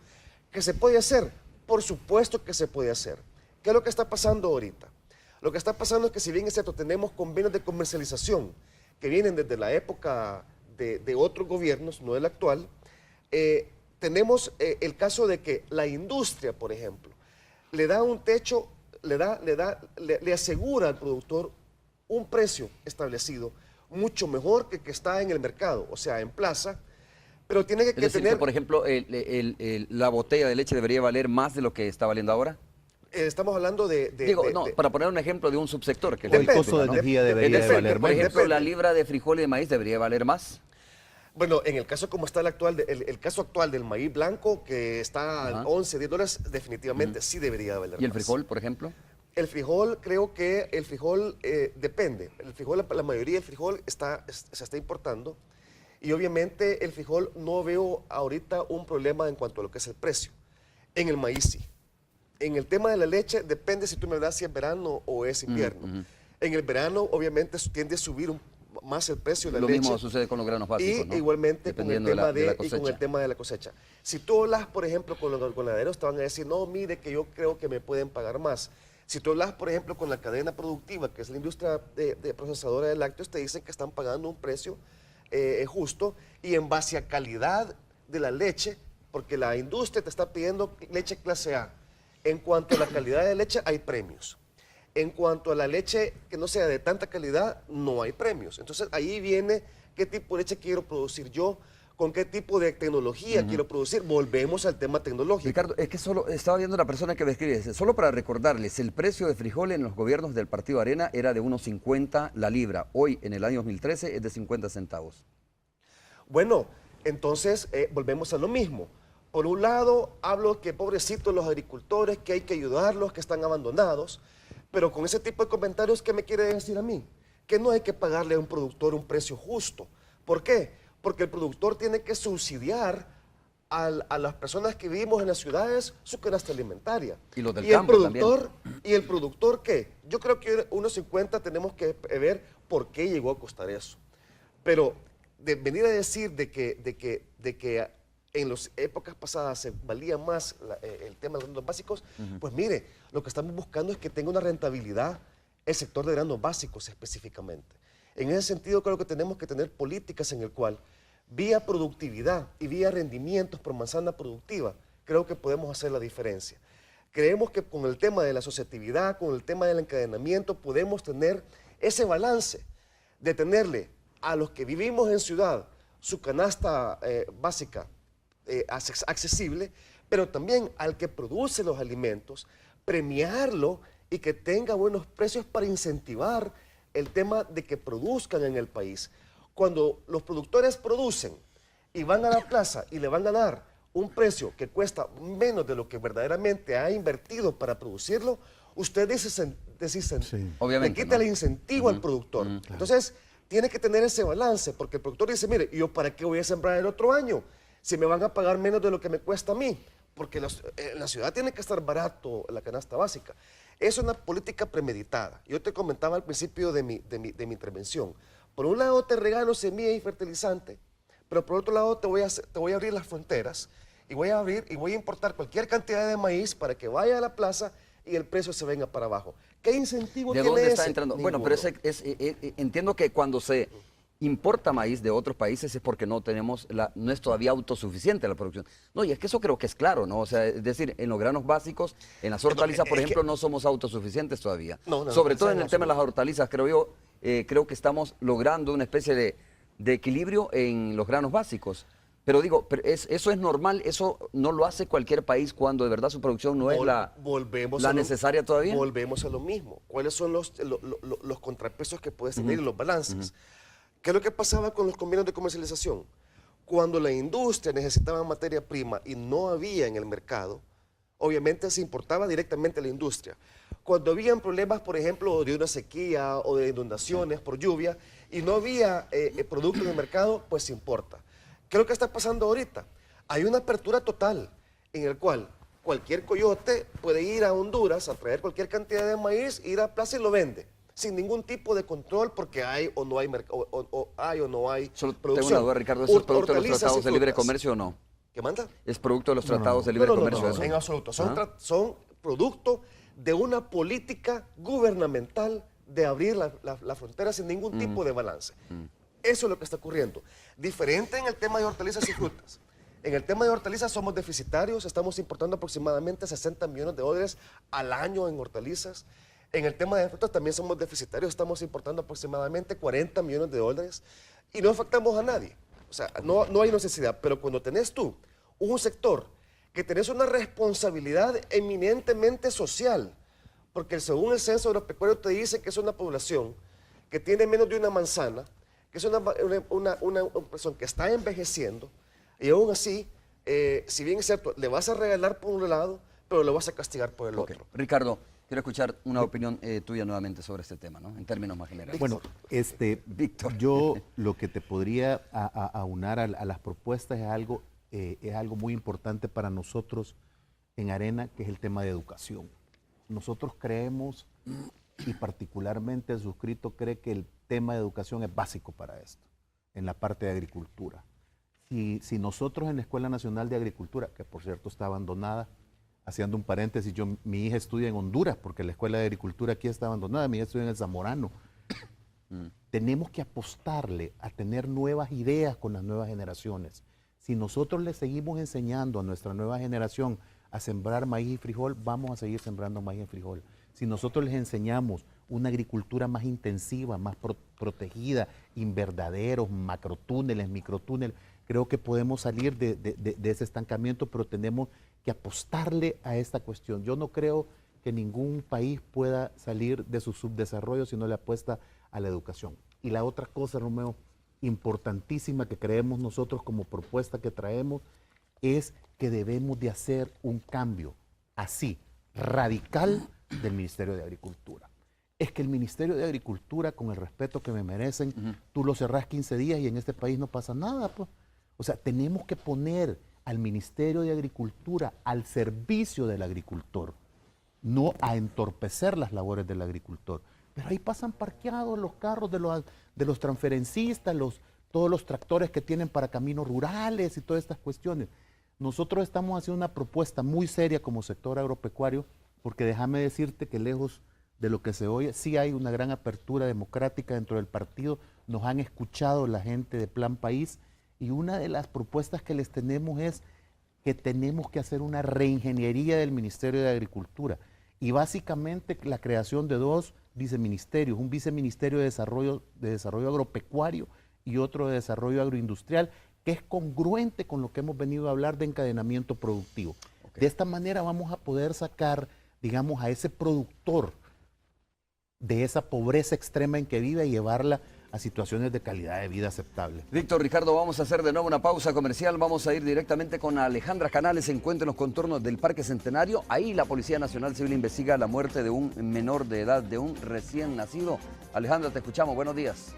¿Qué se puede hacer? Por supuesto que se puede hacer. ¿Qué es lo que está pasando ahorita? Lo que está pasando es que, si bien es cierto, tenemos convenios de comercialización que vienen desde la época de otros gobiernos, no del actual, tenemos el caso de que la industria, por ejemplo, le da un techo, le asegura al productor un precio establecido mucho mejor que está en el mercado, o sea, en plaza, pero tiene que
decir,
tener...
que, por ejemplo, la botella de leche debería valer más de lo que está valiendo ahora.
Estamos hablando
para poner un ejemplo de un subsector. Que
O el costo de energía debería de valer
por
menos.
ejemplo, la libra de frijol y de maíz debería valer más.
Bueno, en el caso como está el caso actual del maíz blanco, que está a 11, 10 dólares, definitivamente sí debería valer más.
¿Y el frijol, por ejemplo?
El frijol, creo que el frijol depende. El frijol, la mayoría del frijol se está importando, y obviamente el frijol no veo ahorita un problema en cuanto a lo que es el precio. En el maíz sí. En el tema de la leche, depende si tú me das si es verano o es invierno. En el verano, obviamente, tiende a subir más el precio de la leche.
Lo mismo sucede con los granos básicos,
y
¿no?
igualmente con el, tema con el tema de la cosecha. Si tú hablas, por ejemplo, con los ganaderos, te van a decir, no, mire, que yo creo que me pueden pagar más. Si tú hablas, por ejemplo, con la cadena productiva, que es la industria de procesadora de lácteos, te dicen que están pagando un precio justo y en base a calidad de la leche, porque la industria te está pidiendo leche clase A. En cuanto a la calidad de leche, hay premios. En cuanto a la leche que no sea de tanta calidad, no hay premios. Entonces, ahí viene qué tipo de leche quiero producir yo, con qué tipo de tecnología quiero producir. Volvemos al tema tecnológico.
Ricardo, es que solo estaba viendo la persona que me escribe. Solo para recordarles, el precio de frijol en los gobiernos del Partido Arena era de unos 50 la libra. Hoy, en el año 2013, es de 50 centavos.
Bueno, entonces volvemos a lo mismo. Por un lado, hablo que pobrecitos los agricultores, que hay que ayudarlos, que están abandonados, pero con ese tipo de comentarios, ¿qué me quiere decir a mí? Que no hay que pagarle a un productor un precio justo. ¿Por qué? Porque el productor tiene que subsidiar a las personas que vivimos en las ciudades su canasta alimentaria.
Y los del campo también.
¿Y el productor qué? Yo creo que unos 50 tenemos que ver por qué llegó a costar eso. Pero de venir a decir de que en las épocas pasadas se valía más el tema de los granos básicos, pues mire, lo que estamos buscando es que tenga una rentabilidad el sector de granos básicos específicamente. En ese sentido, creo que tenemos que tener políticas en el cual, vía productividad y vía rendimientos por manzana productiva, creo que podemos hacer la diferencia. Creemos que con el tema de la asociatividad, con el tema del encadenamiento, podemos tener ese balance de tenerle a los que vivimos en ciudad su canasta básica accesible, pero también al que produce los alimentos, premiarlo y que tenga buenos precios para incentivar el tema de que produzcan en el país. Cuando los productores producen y van a la plaza y le van a dar un precio que cuesta menos de lo que verdaderamente ha invertido para producirlo, usted
Obviamente,
le quita
¿no?
el incentivo al productor.
claro.
Entonces, tiene que tener ese balance, porque el productor dice, mire, ¿yo para qué voy a sembrar el otro año? Si me van a pagar menos de lo que me cuesta a mí, porque en la ciudad tiene que estar barato la canasta básica. Es una política premeditada. Yo te comentaba al principio de mi intervención. Por un lado te regalo semilla y fertilizante, pero por otro lado te voy a abrir las fronteras y voy a importar cualquier cantidad de maíz para que vaya a la plaza y el precio se venga para abajo. ¿Qué incentivo
¿De
tiene
dónde está
ese?
entrando? Bueno,
Ninguno.
pero entiendo que cuando se importa maíz de otros países es porque no es todavía autosuficiente la producción. No, y es que eso creo que es claro, ¿no? O sea, es decir, en los granos básicos, en las hortalizas, por ejemplo, no somos autosuficientes todavía.
No,
Sobre todo en el
no,
tema de las hortalizas, creo que estamos logrando una especie de equilibrio en los granos básicos. Pero digo, eso es normal, eso no lo hace cualquier país cuando de verdad su producción no es la necesaria todavía.
Volvemos a lo mismo. ¿Cuáles son los contrapesos que puedes tener y los balances? ¿Qué es lo que pasaba con los convenios de comercialización? Cuando la industria necesitaba materia prima y no había en el mercado, obviamente se importaba directamente a la industria. Cuando habían problemas, por ejemplo, de una sequía o de inundaciones por lluvia y no había producto en el mercado, pues se importa. ¿Qué es lo que está pasando ahorita? Hay una apertura total en el cual cualquier coyote puede ir a Honduras a traer cualquier cantidad de maíz, ir a plaza y lo vende, sin ningún tipo de control porque hay o no hay mercado, hay o no hay
Solo
producción.
tengo una duda, Ricardo, ¿eso es producto de los
Hortalizas
tratados
y
de libre
frutas.
comercio o no?
¿Qué manda?
¿Es producto de los tratados de libre comercio eso?
En absoluto.
¿Ah?
Son producto de una política gubernamental de abrir la frontera sin ningún tipo de balance. Eso es lo que está ocurriendo. Diferente en el tema de hortalizas y frutas. En el tema de hortalizas somos deficitarios, estamos importando aproximadamente 60 millones de dólares al año en hortalizas. En el tema de frutas también somos deficitarios, estamos importando aproximadamente 40 millones de dólares y no afectamos a nadie. O sea, no hay necesidad, pero cuando tenés tú un sector que tenés una responsabilidad eminentemente social, porque según el censo agropecuario te dice que es una población que tiene menos de una manzana, que es una persona que está envejeciendo, y aún así, si bien es cierto, le vas a regalar por un lado, pero le vas a castigar por el otro.
Ricardo, quiero escuchar una opinión tuya nuevamente sobre este tema, ¿no? En términos más generales.
Bueno,
Víctor.
yo lo que te podría aunar a las propuestas es algo muy importante para nosotros en Arena, que es el tema de educación. Nosotros creemos, y particularmente el suscrito cree que el tema de educación es básico para esto, en la parte de agricultura. Si nosotros en la Escuela Nacional de Agricultura, que por cierto está abandonada, haciendo un paréntesis, mi hija estudia en Honduras, porque la Escuela de Agricultura aquí está abandonada, mi hija estudia en el Zamorano. Tenemos que apostarle a tener nuevas ideas con las nuevas generaciones. Si nosotros le seguimos enseñando a nuestra nueva generación a sembrar maíz y frijol, vamos a seguir sembrando maíz y frijol. Si nosotros les enseñamos una agricultura más intensiva, más protegida, invernaderos, macrotúneles, microtúneles, creo que podemos salir de ese estancamiento, pero tenemos que apostarle a esta cuestión. Yo no creo que ningún país pueda salir de su subdesarrollo si no le apuesta a la educación. Y la otra cosa, Romeo, importantísima que creemos nosotros como propuesta que traemos, es que debemos de hacer un cambio así, radical, del Ministerio de Agricultura. Es que el Ministerio de Agricultura, con el respeto que me merecen, tú lo cerrás 15 días y en este país no pasa nada, pues. O sea, tenemos que poner al Ministerio de Agricultura al servicio del agricultor, no a entorpecer las labores del agricultor. Pero ahí pasan parqueados los carros de los transferencistas, todos los tractores que tienen para caminos rurales y todas estas cuestiones. Nosotros estamos haciendo una propuesta muy seria como sector agropecuario, porque déjame decirte que lejos de lo que se oye, sí hay una gran apertura democrática dentro del partido, nos han escuchado la gente de Plan País, y una de las propuestas que les tenemos es que tenemos que hacer una reingeniería del Ministerio de Agricultura, y básicamente la creación de dos viceministerios, un viceministerio de desarrollo agropecuario y otro de desarrollo agroindustrial, que es congruente con lo que hemos venido a hablar de encadenamiento productivo. De esta manera vamos a poder sacar, digamos, a ese productor de esa pobreza extrema en que vive y llevarla a situaciones de calidad de vida aceptable.
Víctor, Ricardo, vamos a hacer de nuevo una pausa comercial. Vamos a ir directamente con Alejandra Canales, se encuentra en los contornos del Parque Centenario. Ahí la Policía Nacional Civil investiga la muerte de un menor de edad, de un recién nacido. Alejandra, te escuchamos. Buenos días.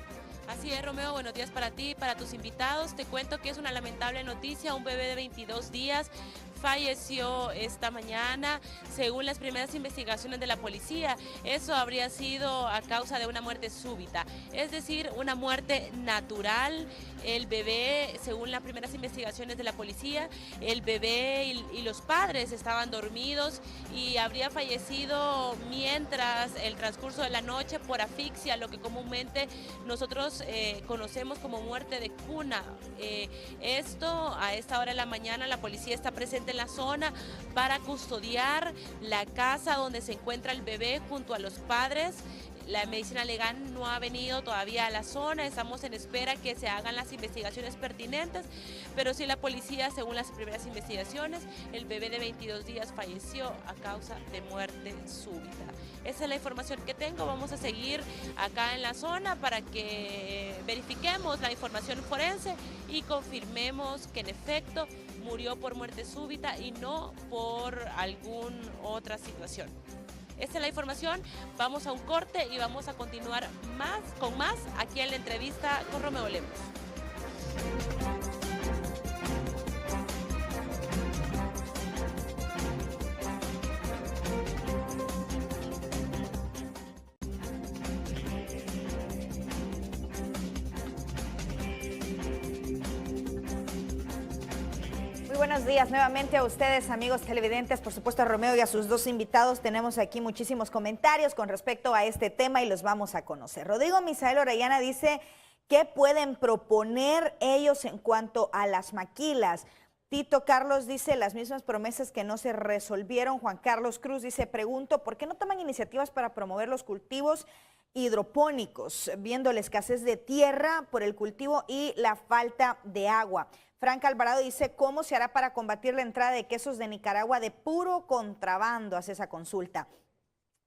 Así es, Romeo, buenos días para ti y para tus invitados. Te cuento que es una lamentable noticia, un bebé de 22 días falleció esta mañana, según las primeras investigaciones de la policía. Eso habría sido a causa de una muerte súbita, es decir, una muerte natural. El bebé, según las primeras investigaciones de la policía, el bebé y los padres estaban dormidos y habría fallecido mientras el transcurso de la noche por asfixia, lo que comúnmente nosotros conocemos como muerte de cuna. Esto, a esta hora de la mañana, la policía está presente en la zona para custodiar la casa donde se encuentra el bebé junto a los padres. La medicina legal no ha venido todavía a la zona, estamos en espera que se hagan las investigaciones pertinentes, pero sí la policía, según las primeras investigaciones, el bebé de 22 días falleció a causa de muerte súbita. Esa es la información que tengo, vamos a seguir acá en la zona para que verifiquemos la información forense y confirmemos que en efecto murió por muerte súbita y no por alguna otra situación. Esta es la información, vamos a un corte y vamos a continuar con más aquí en la entrevista con Romeo Lemos.
Buenos días nuevamente a ustedes, amigos televidentes, por supuesto a Romeo y a sus dos invitados. Tenemos aquí muchísimos comentarios con respecto a este tema y los vamos a conocer. Rodrigo Misael Orellana dice, ¿qué pueden proponer ellos en cuanto a las maquilas? Tito Carlos dice, las mismas promesas que no se resolvieron. Juan Carlos Cruz dice, pregunto, ¿por qué no toman iniciativas para promover los cultivos hidropónicos, viendo la escasez de tierra por el cultivo y la falta de agua? Frank Alvarado dice, ¿cómo se hará para combatir la entrada de quesos de Nicaragua de puro contrabando? Hace esa consulta.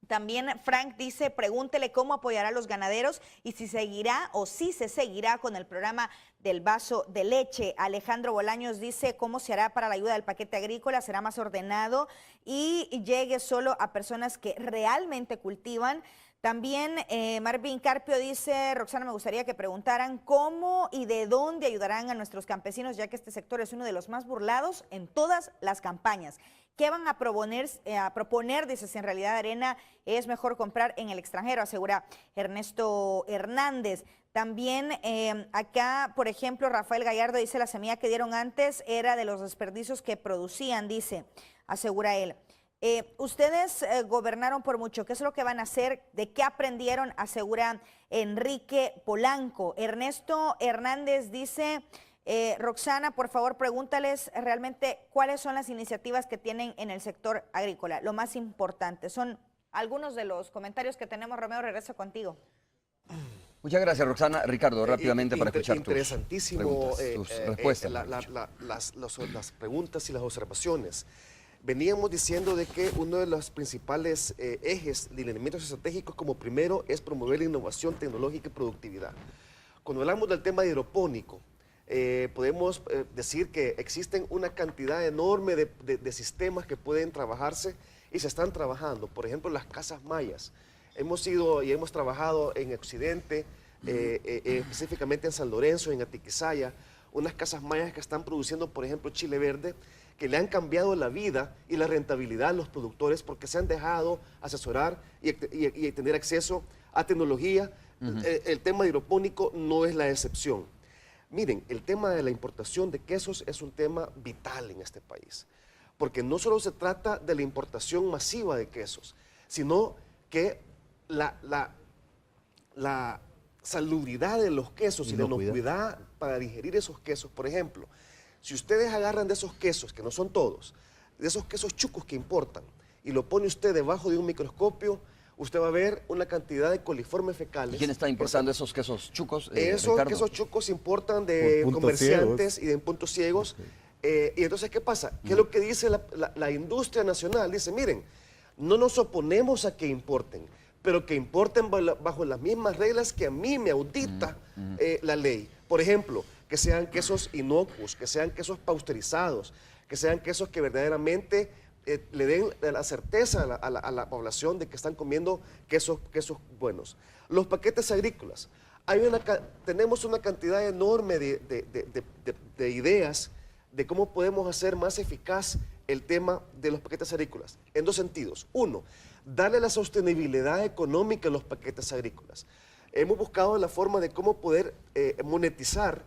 También Frank dice, pregúntele cómo apoyará a los ganaderos y si seguirá o si se seguirá con el programa del vaso de leche. Alejandro Bolaños dice, ¿cómo se hará para la ayuda del paquete agrícola? ¿Será más ordenado y llegue solo a personas que realmente cultivan? También Marvin Carpio dice, Roxana, me gustaría que preguntaran cómo y de dónde ayudarán a nuestros campesinos, ya que este sector es uno de los más burlados en todas las campañas. ¿Qué van a proponer? Dice, si en realidad arena es mejor comprar en el extranjero, asegura Ernesto Hernández. También acá, por ejemplo, Rafael Gallardo dice, la semilla que dieron antes era de los desperdicios que producían, dice, asegura él. Ustedes gobernaron por mucho, ¿qué es lo que van a hacer? ¿De qué aprendieron? Asegura Enrique Polanco. Ernesto Hernández dice, Roxana, por favor, pregúntales realmente cuáles son las iniciativas que tienen en el sector agrícola. Lo más importante, son algunos de los comentarios que tenemos. Romeo, regreso contigo.
Muchas gracias, Roxana. Ricardo, rápidamente para escuchar
interesantísimo,
tus respuestas.
Las preguntas y las observaciones. Veníamos diciendo de que uno de los principales ejes de lineamientos estratégicos como primero es promover la innovación tecnológica y productividad. Cuando hablamos del tema hidropónico, podemos decir que existen una cantidad enorme de sistemas que pueden trabajarse y se están trabajando. Por ejemplo, las casas mayas. Hemos ido y hemos trabajado en Occidente, específicamente en San Lorenzo, en Atiquizaya, unas casas mayas que están produciendo, por ejemplo, chile verde, que le han cambiado la vida y la rentabilidad a los productores porque se han dejado asesorar y tener acceso a tecnología. El tema hidropónico no es la excepción. Miren, el tema de la importación de quesos es un tema vital en este país, porque no solo se trata de la importación masiva de quesos, sino que la salubridad de los quesos y la inocuidad para digerir esos quesos. Por ejemplo, si ustedes agarran de esos quesos, que no son todos, de esos quesos chucos que importan, y lo pone usted debajo de un microscopio, usted va a ver una cantidad de coliformes fecales.
¿Y quién está importando esos quesos chucos,
esos
Ricardo?
quesos chucos importan de comerciantes y de puntos ciegos. Y entonces, ¿qué pasa? ¿Qué es lo que dice la industria nacional? Dice, miren, no nos oponemos a que importen, pero que importen bajo las mismas reglas que a mí me audita la ley. Por ejemplo, que sean quesos inocuos, que sean quesos pasteurizados, que sean quesos que verdaderamente le den la certeza a la población de que están comiendo quesos buenos. Los paquetes agrícolas. Tenemos una cantidad enorme de ideas de cómo podemos hacer más eficaz el tema de los paquetes agrícolas, en dos sentidos. Uno, darle la sostenibilidad económica a los paquetes agrícolas. Hemos buscado la forma de cómo poder monetizar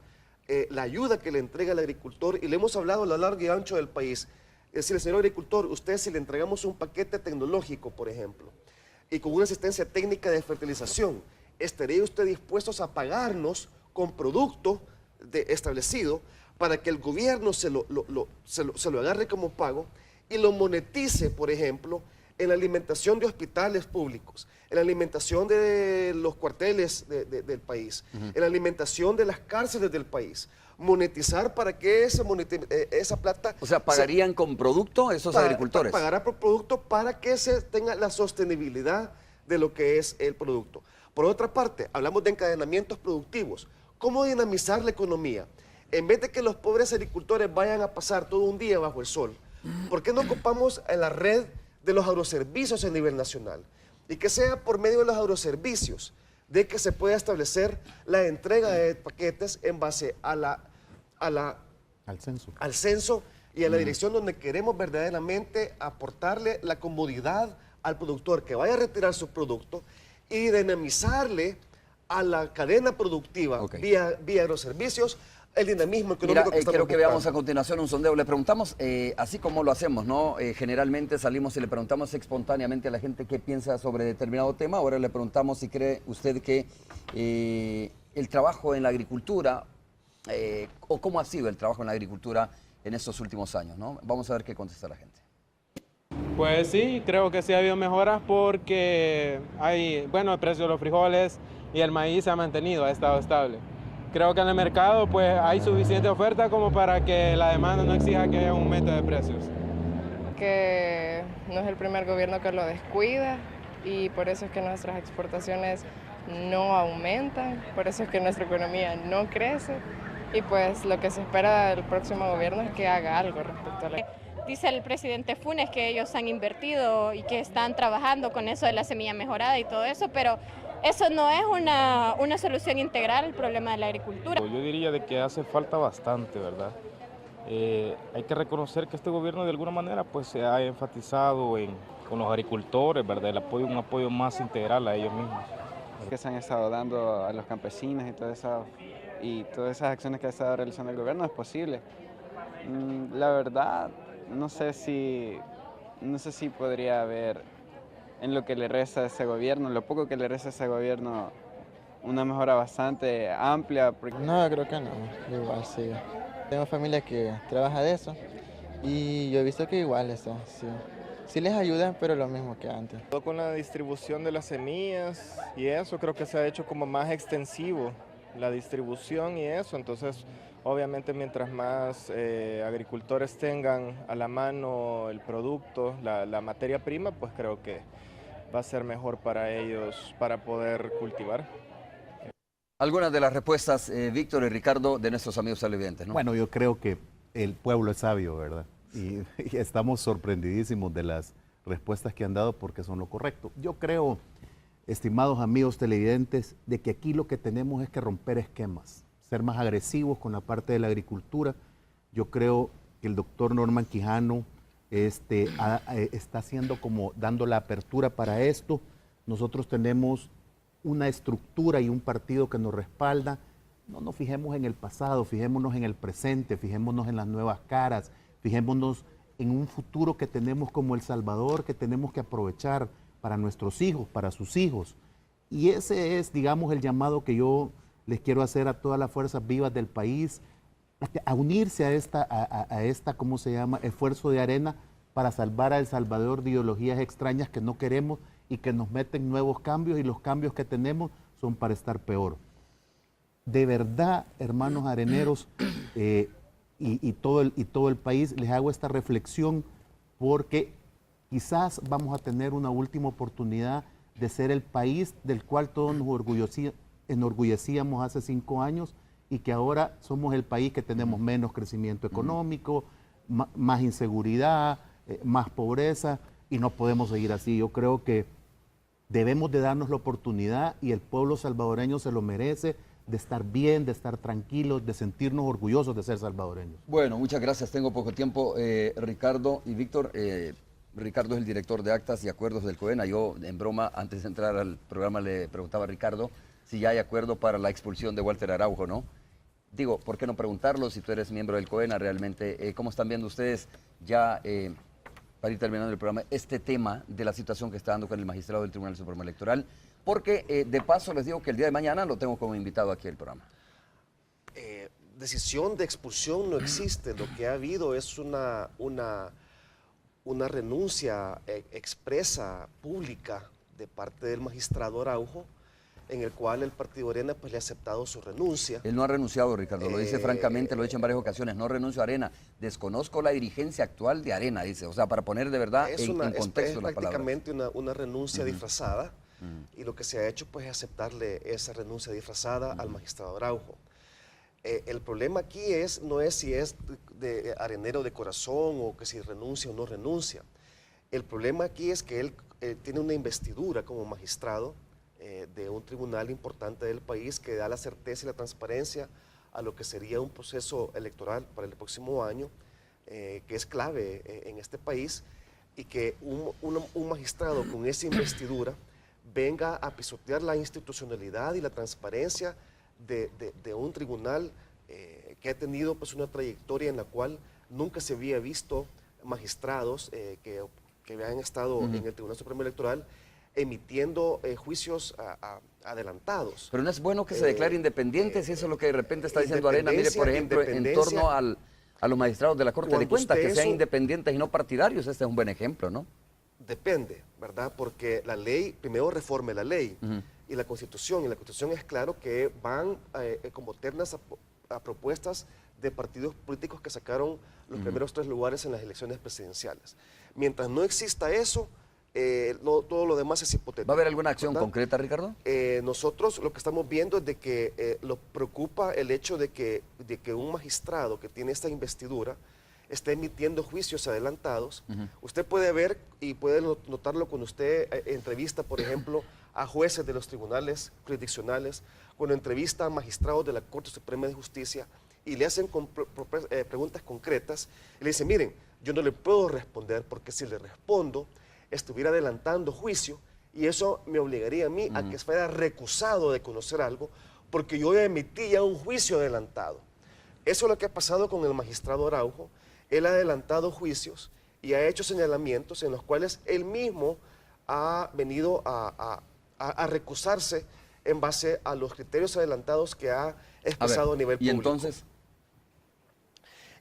la ayuda que le entrega el agricultor, y le hemos hablado a lo largo y ancho del país. Es decir, señor agricultor, usted, si le entregamos un paquete tecnológico, por ejemplo, y con una asistencia técnica de fertilización, ¿estaría usted dispuesto a pagarnos con producto establecido para que el gobierno se lo agarre como pago y lo monetice, por ejemplo, en la alimentación de hospitales públicos, en la alimentación de los cuarteles del país, en la alimentación de las cárceles del país? Monetizar para que esa plata...
O sea, ¿pagarían con producto esos agricultores?
Pagará por producto para que se tenga la sostenibilidad de lo que es el producto. Por otra parte, hablamos de encadenamientos productivos. ¿Cómo dinamizar la economía? En vez de que los pobres agricultores vayan a pasar todo un día bajo el sol, ¿por qué no ocupamos en la red de los agroservicios a nivel nacional? Y que sea por medio de los agroservicios de que se pueda establecer la entrega de paquetes en base al censo y a la dirección donde queremos verdaderamente aportarle la comodidad al productor que vaya a retirar su producto y dinamizarle a la cadena productiva vía agroservicios el dinamismo económico que estamos
quiero que
buscando.
veamos a continuación un sondeo. Le preguntamos, así como lo hacemos, ¿no? Generalmente salimos y le preguntamos espontáneamente a la gente qué piensa sobre determinado tema. Ahora le preguntamos si cree usted que el trabajo en la agricultura, o cómo ha sido el trabajo en la agricultura en estos últimos años, ¿no? Vamos a ver qué contesta la gente.
Pues sí, creo que sí ha habido mejoras porque el precio de los frijoles y el maíz se ha mantenido, ha estado estable. Creo que en el mercado pues hay suficiente oferta como para que la demanda no exija que haya un aumento de precios.
Que no es el primer gobierno que lo descuida y por eso es que nuestras exportaciones no aumentan, por eso es que nuestra economía no crece y pues lo que se espera del próximo gobierno es que haga algo respecto a la...
Dice el presidente Funes que ellos han invertido y que están trabajando con eso de la semilla mejorada y todo eso, pero eso no es una solución integral al problema de la agricultura.
Yo diría de que hace falta bastante, ¿verdad? Hay que reconocer que este gobierno de alguna manera pues se ha enfatizado con los agricultores, ¿verdad? Un apoyo más integral a ellos mismos.
Que se han estado dando a los campesinos y todas esas acciones que ha estado realizando el gobierno es posible. La verdad, no sé si podría haber en lo que le resta a ese gobierno, lo poco que le resta a ese gobierno, una mejora bastante amplia.
No, creo que no, igual sí. Tengo familia que trabaja de eso y yo he visto que igual está, sí. Sí les ayuda, pero lo mismo que antes.
Con la distribución de las semillas y eso, creo que se ha hecho como más extensivo la distribución y eso, entonces obviamente mientras más agricultores tengan a la mano el producto, la materia prima, pues creo que va a ser mejor para ellos para poder cultivar.
Algunas de las respuestas, Víctor y Ricardo, de nuestros amigos televidentes, ¿no?
Bueno, yo creo que el pueblo es sabio, ¿verdad? Y estamos sorprendidísimos de las respuestas que han dado porque son lo correcto. Yo creo, estimados amigos televidentes, de que aquí lo que tenemos es que romper esquemas, ser más agresivos con la parte de la agricultura. Yo creo que el doctor Norman Quijano está haciendo como dando la apertura para esto. Nosotros tenemos una estructura y un partido que nos respalda. No nos fijemos en el pasado, fijémonos en el presente, fijémonos en las nuevas caras, fijémonos en un futuro que tenemos como El Salvador, que tenemos que aprovechar para nuestros hijos, para sus hijos. Y ese es, digamos, el llamado que yo les quiero hacer a todas las fuerzas vivas del país, a unirse a esta, ¿cómo se llama?, esfuerzo de arena para salvar a El Salvador de ideologías extrañas que no queremos y que nos meten nuevos cambios, y los cambios que tenemos son para estar peor. De verdad, hermanos areneros, y todo el país, les hago esta reflexión porque quizás vamos a tener una última oportunidad de ser el país del cual todos nos enorgullecíamos hace 5 años y que ahora somos el país que tenemos menos crecimiento económico, más inseguridad, más pobreza, y no podemos seguir así. Yo creo que debemos de darnos la oportunidad y el pueblo salvadoreño se lo merece, de estar bien, de estar tranquilos, de sentirnos orgullosos de ser salvadoreños.
Bueno, muchas gracias. Tengo poco tiempo. Ricardo y Víctor, Ricardo es el director de actas y acuerdos del COENA. Yo, en broma, antes de entrar al programa, le preguntaba a Ricardo si ya hay acuerdo para la expulsión de Walter Araujo, ¿no? Digo, ¿por qué no preguntarlo si tú eres miembro del COENA realmente? ¿Cómo están viendo ustedes ya, para ir terminando el programa, este tema de la situación que está dando con el magistrado del Tribunal Supremo Electoral? Porque, de paso, les digo que el día de mañana lo tengo como invitado aquí al programa.
Decisión de expulsión no existe. Lo que ha habido es una renuncia expresa, pública, de parte del magistrado Araujo, en el cual el Partido Arena pues, le ha aceptado su renuncia.
Él no ha renunciado, Ricardo, lo dice francamente, lo he dicho en varias ocasiones, no renuncio a Arena, desconozco la dirigencia actual de Arena, dice, o sea, para poner de verdad en contexto las palabras.
Es prácticamente una renuncia disfrazada, y lo que se ha hecho pues, es aceptarle esa renuncia disfrazada al magistrado Araujo. El problema aquí no es si es de arenero de corazón o que si renuncia o no renuncia. El problema aquí es que él tiene una investidura como magistrado de un tribunal importante del país que da la certeza y la transparencia a lo que sería un proceso electoral para el próximo año, que es clave en este país, y que un magistrado con esa investidura venga a pisotear la institucionalidad y la transparencia de un tribunal que ha tenido pues, una trayectoria en la cual nunca se había visto magistrados que habían estado en el Tribunal Supremo Electoral emitiendo juicios adelantados.
Pero no es bueno que se declare independiente, si eso es lo que de repente está diciendo Arena. Mire, por ejemplo, en torno a los magistrados de la Corte de Cuentas, que sean independientes y no partidarios, este es un buen ejemplo, ¿no?
Depende, ¿verdad? Porque la ley, primero reforme la ley y la Constitución es claro que van como ternas a propuestas de partidos políticos que sacaron los primeros 3 lugares en las elecciones presidenciales. Mientras no exista eso, todo lo demás es hipotético.
¿Va a haber alguna acción concreta, Ricardo?
Nosotros lo que estamos viendo es de que nos preocupa el hecho de que un magistrado que tiene esta investidura está emitiendo juicios adelantados. Usted puede ver y puede notarlo cuando usted entrevista, por ejemplo, a jueces de los tribunales jurisdiccionales, cuando entrevista a magistrados de la Corte Suprema de Justicia y le hacen preguntas concretas, y le dicen, miren, yo no le puedo responder porque si le respondo, estuviera adelantando juicio y eso me obligaría a mí a que fuera recusado de conocer algo porque yo emití ya un juicio adelantado. Eso es lo que ha pasado con el magistrado Araujo. Él ha adelantado juicios y ha hecho señalamientos en los cuales él mismo ha venido a recusarse en base a los criterios adelantados que ha expresado a nivel público.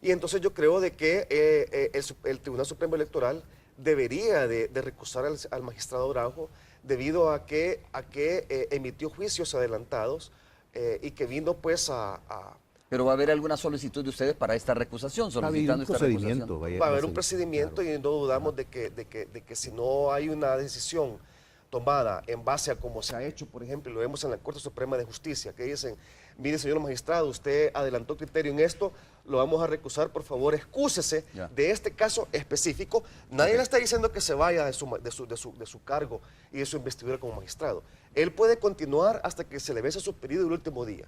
Y entonces yo creo de que el Tribunal Supremo Electoral debería de recusar al magistrado Araujo debido a que emitió juicios adelantados y que vino pues
¿Pero va a haber alguna solicitud de ustedes para esta recusación? Solicitando esta recusación.
Va a haber un procedimiento, claro. Y no dudamos de que si no hay una decisión tomada en base a cómo se ha hecho, por ejemplo, lo vemos en la Corte Suprema de Justicia, que dicen, mire señor magistrado, usted adelantó criterio en esto, lo vamos a recusar, por favor, excúsese de este caso específico. Nadie le está diciendo que se vaya de su cargo y de su investidura como magistrado. Él puede continuar hasta que se le vence su periodo el último día,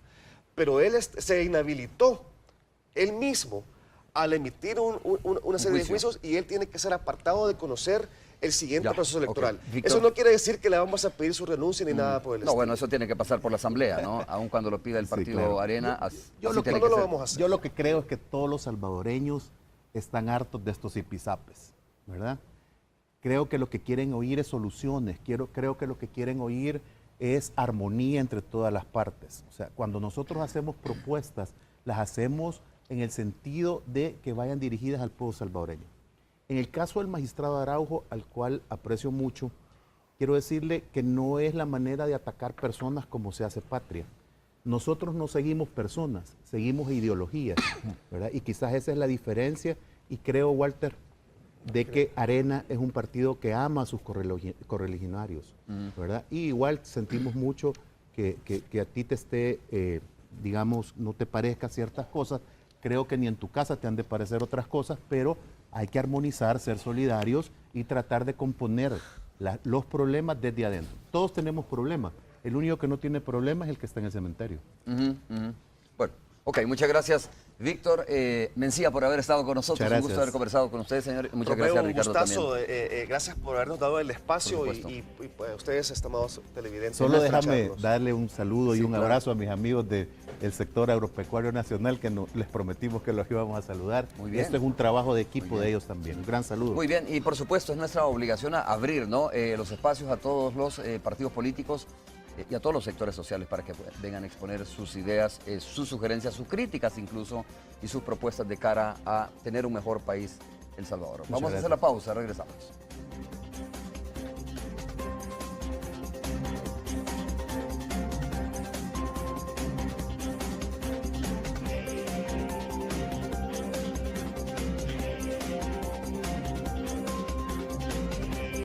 pero él se inhabilitó él mismo al emitir una serie de juicios y él tiene que ser apartado de conocer el siguiente proceso electoral. Eso no quiere decir que le vamos a pedir su renuncia ni nada por el estilo.
No, bueno, eso tiene que pasar por la Asamblea, ¿no? Aun cuando lo pida el partido Arena.
Yo lo que creo es que todos los salvadoreños están hartos de estos zipizapes, ¿verdad? Creo que lo que quieren oír es soluciones, creo que lo que quieren oír es armonía entre todas las partes. O sea, cuando nosotros hacemos propuestas, las hacemos en el sentido de que vayan dirigidas al pueblo salvadoreño. En el caso del magistrado Araujo, al cual aprecio mucho, quiero decirle que no es la manera de atacar personas como se hace patria. Nosotros no seguimos personas, seguimos ideologías, ¿verdad? Y quizás esa es la diferencia, y creo, Walter, de que Arena es un partido que ama a sus correligionarios, ¿verdad? Y igual sentimos mucho que a ti te esté, digamos, no te parezca ciertas cosas. Creo que ni en tu casa te han de parecer otras cosas, pero hay que armonizar, ser solidarios y tratar de componer los problemas desde adentro. Todos tenemos problemas. El único que no tiene problemas es el que está en el cementerio.
Bueno, ok, muchas gracias, Víctor Mencía, por haber estado con nosotros. Un gusto haber conversado con ustedes, señor. Muchas
Romeo,
gracias, Ricardo,
un gustazo,
también.
gracias por habernos dado el espacio y pues, ustedes, estimados televidentes.
Solo
por
déjame
escucharnos.
darle un saludo y un
claro.
abrazo a mis amigos del sector agropecuario nacional, que les prometimos que los íbamos a saludar.
Muy bien.
Esto es un trabajo de equipo de ellos también. Un gran saludo.
Muy bien, y por supuesto es nuestra obligación a abrir, ¿no? Los espacios a todos los partidos políticos y a todos los sectores sociales para que vengan a exponer sus ideas, sus sugerencias, sus críticas incluso y sus propuestas de cara a tener un mejor país, El Salvador. Vamos a hacer la pausa, regresamos.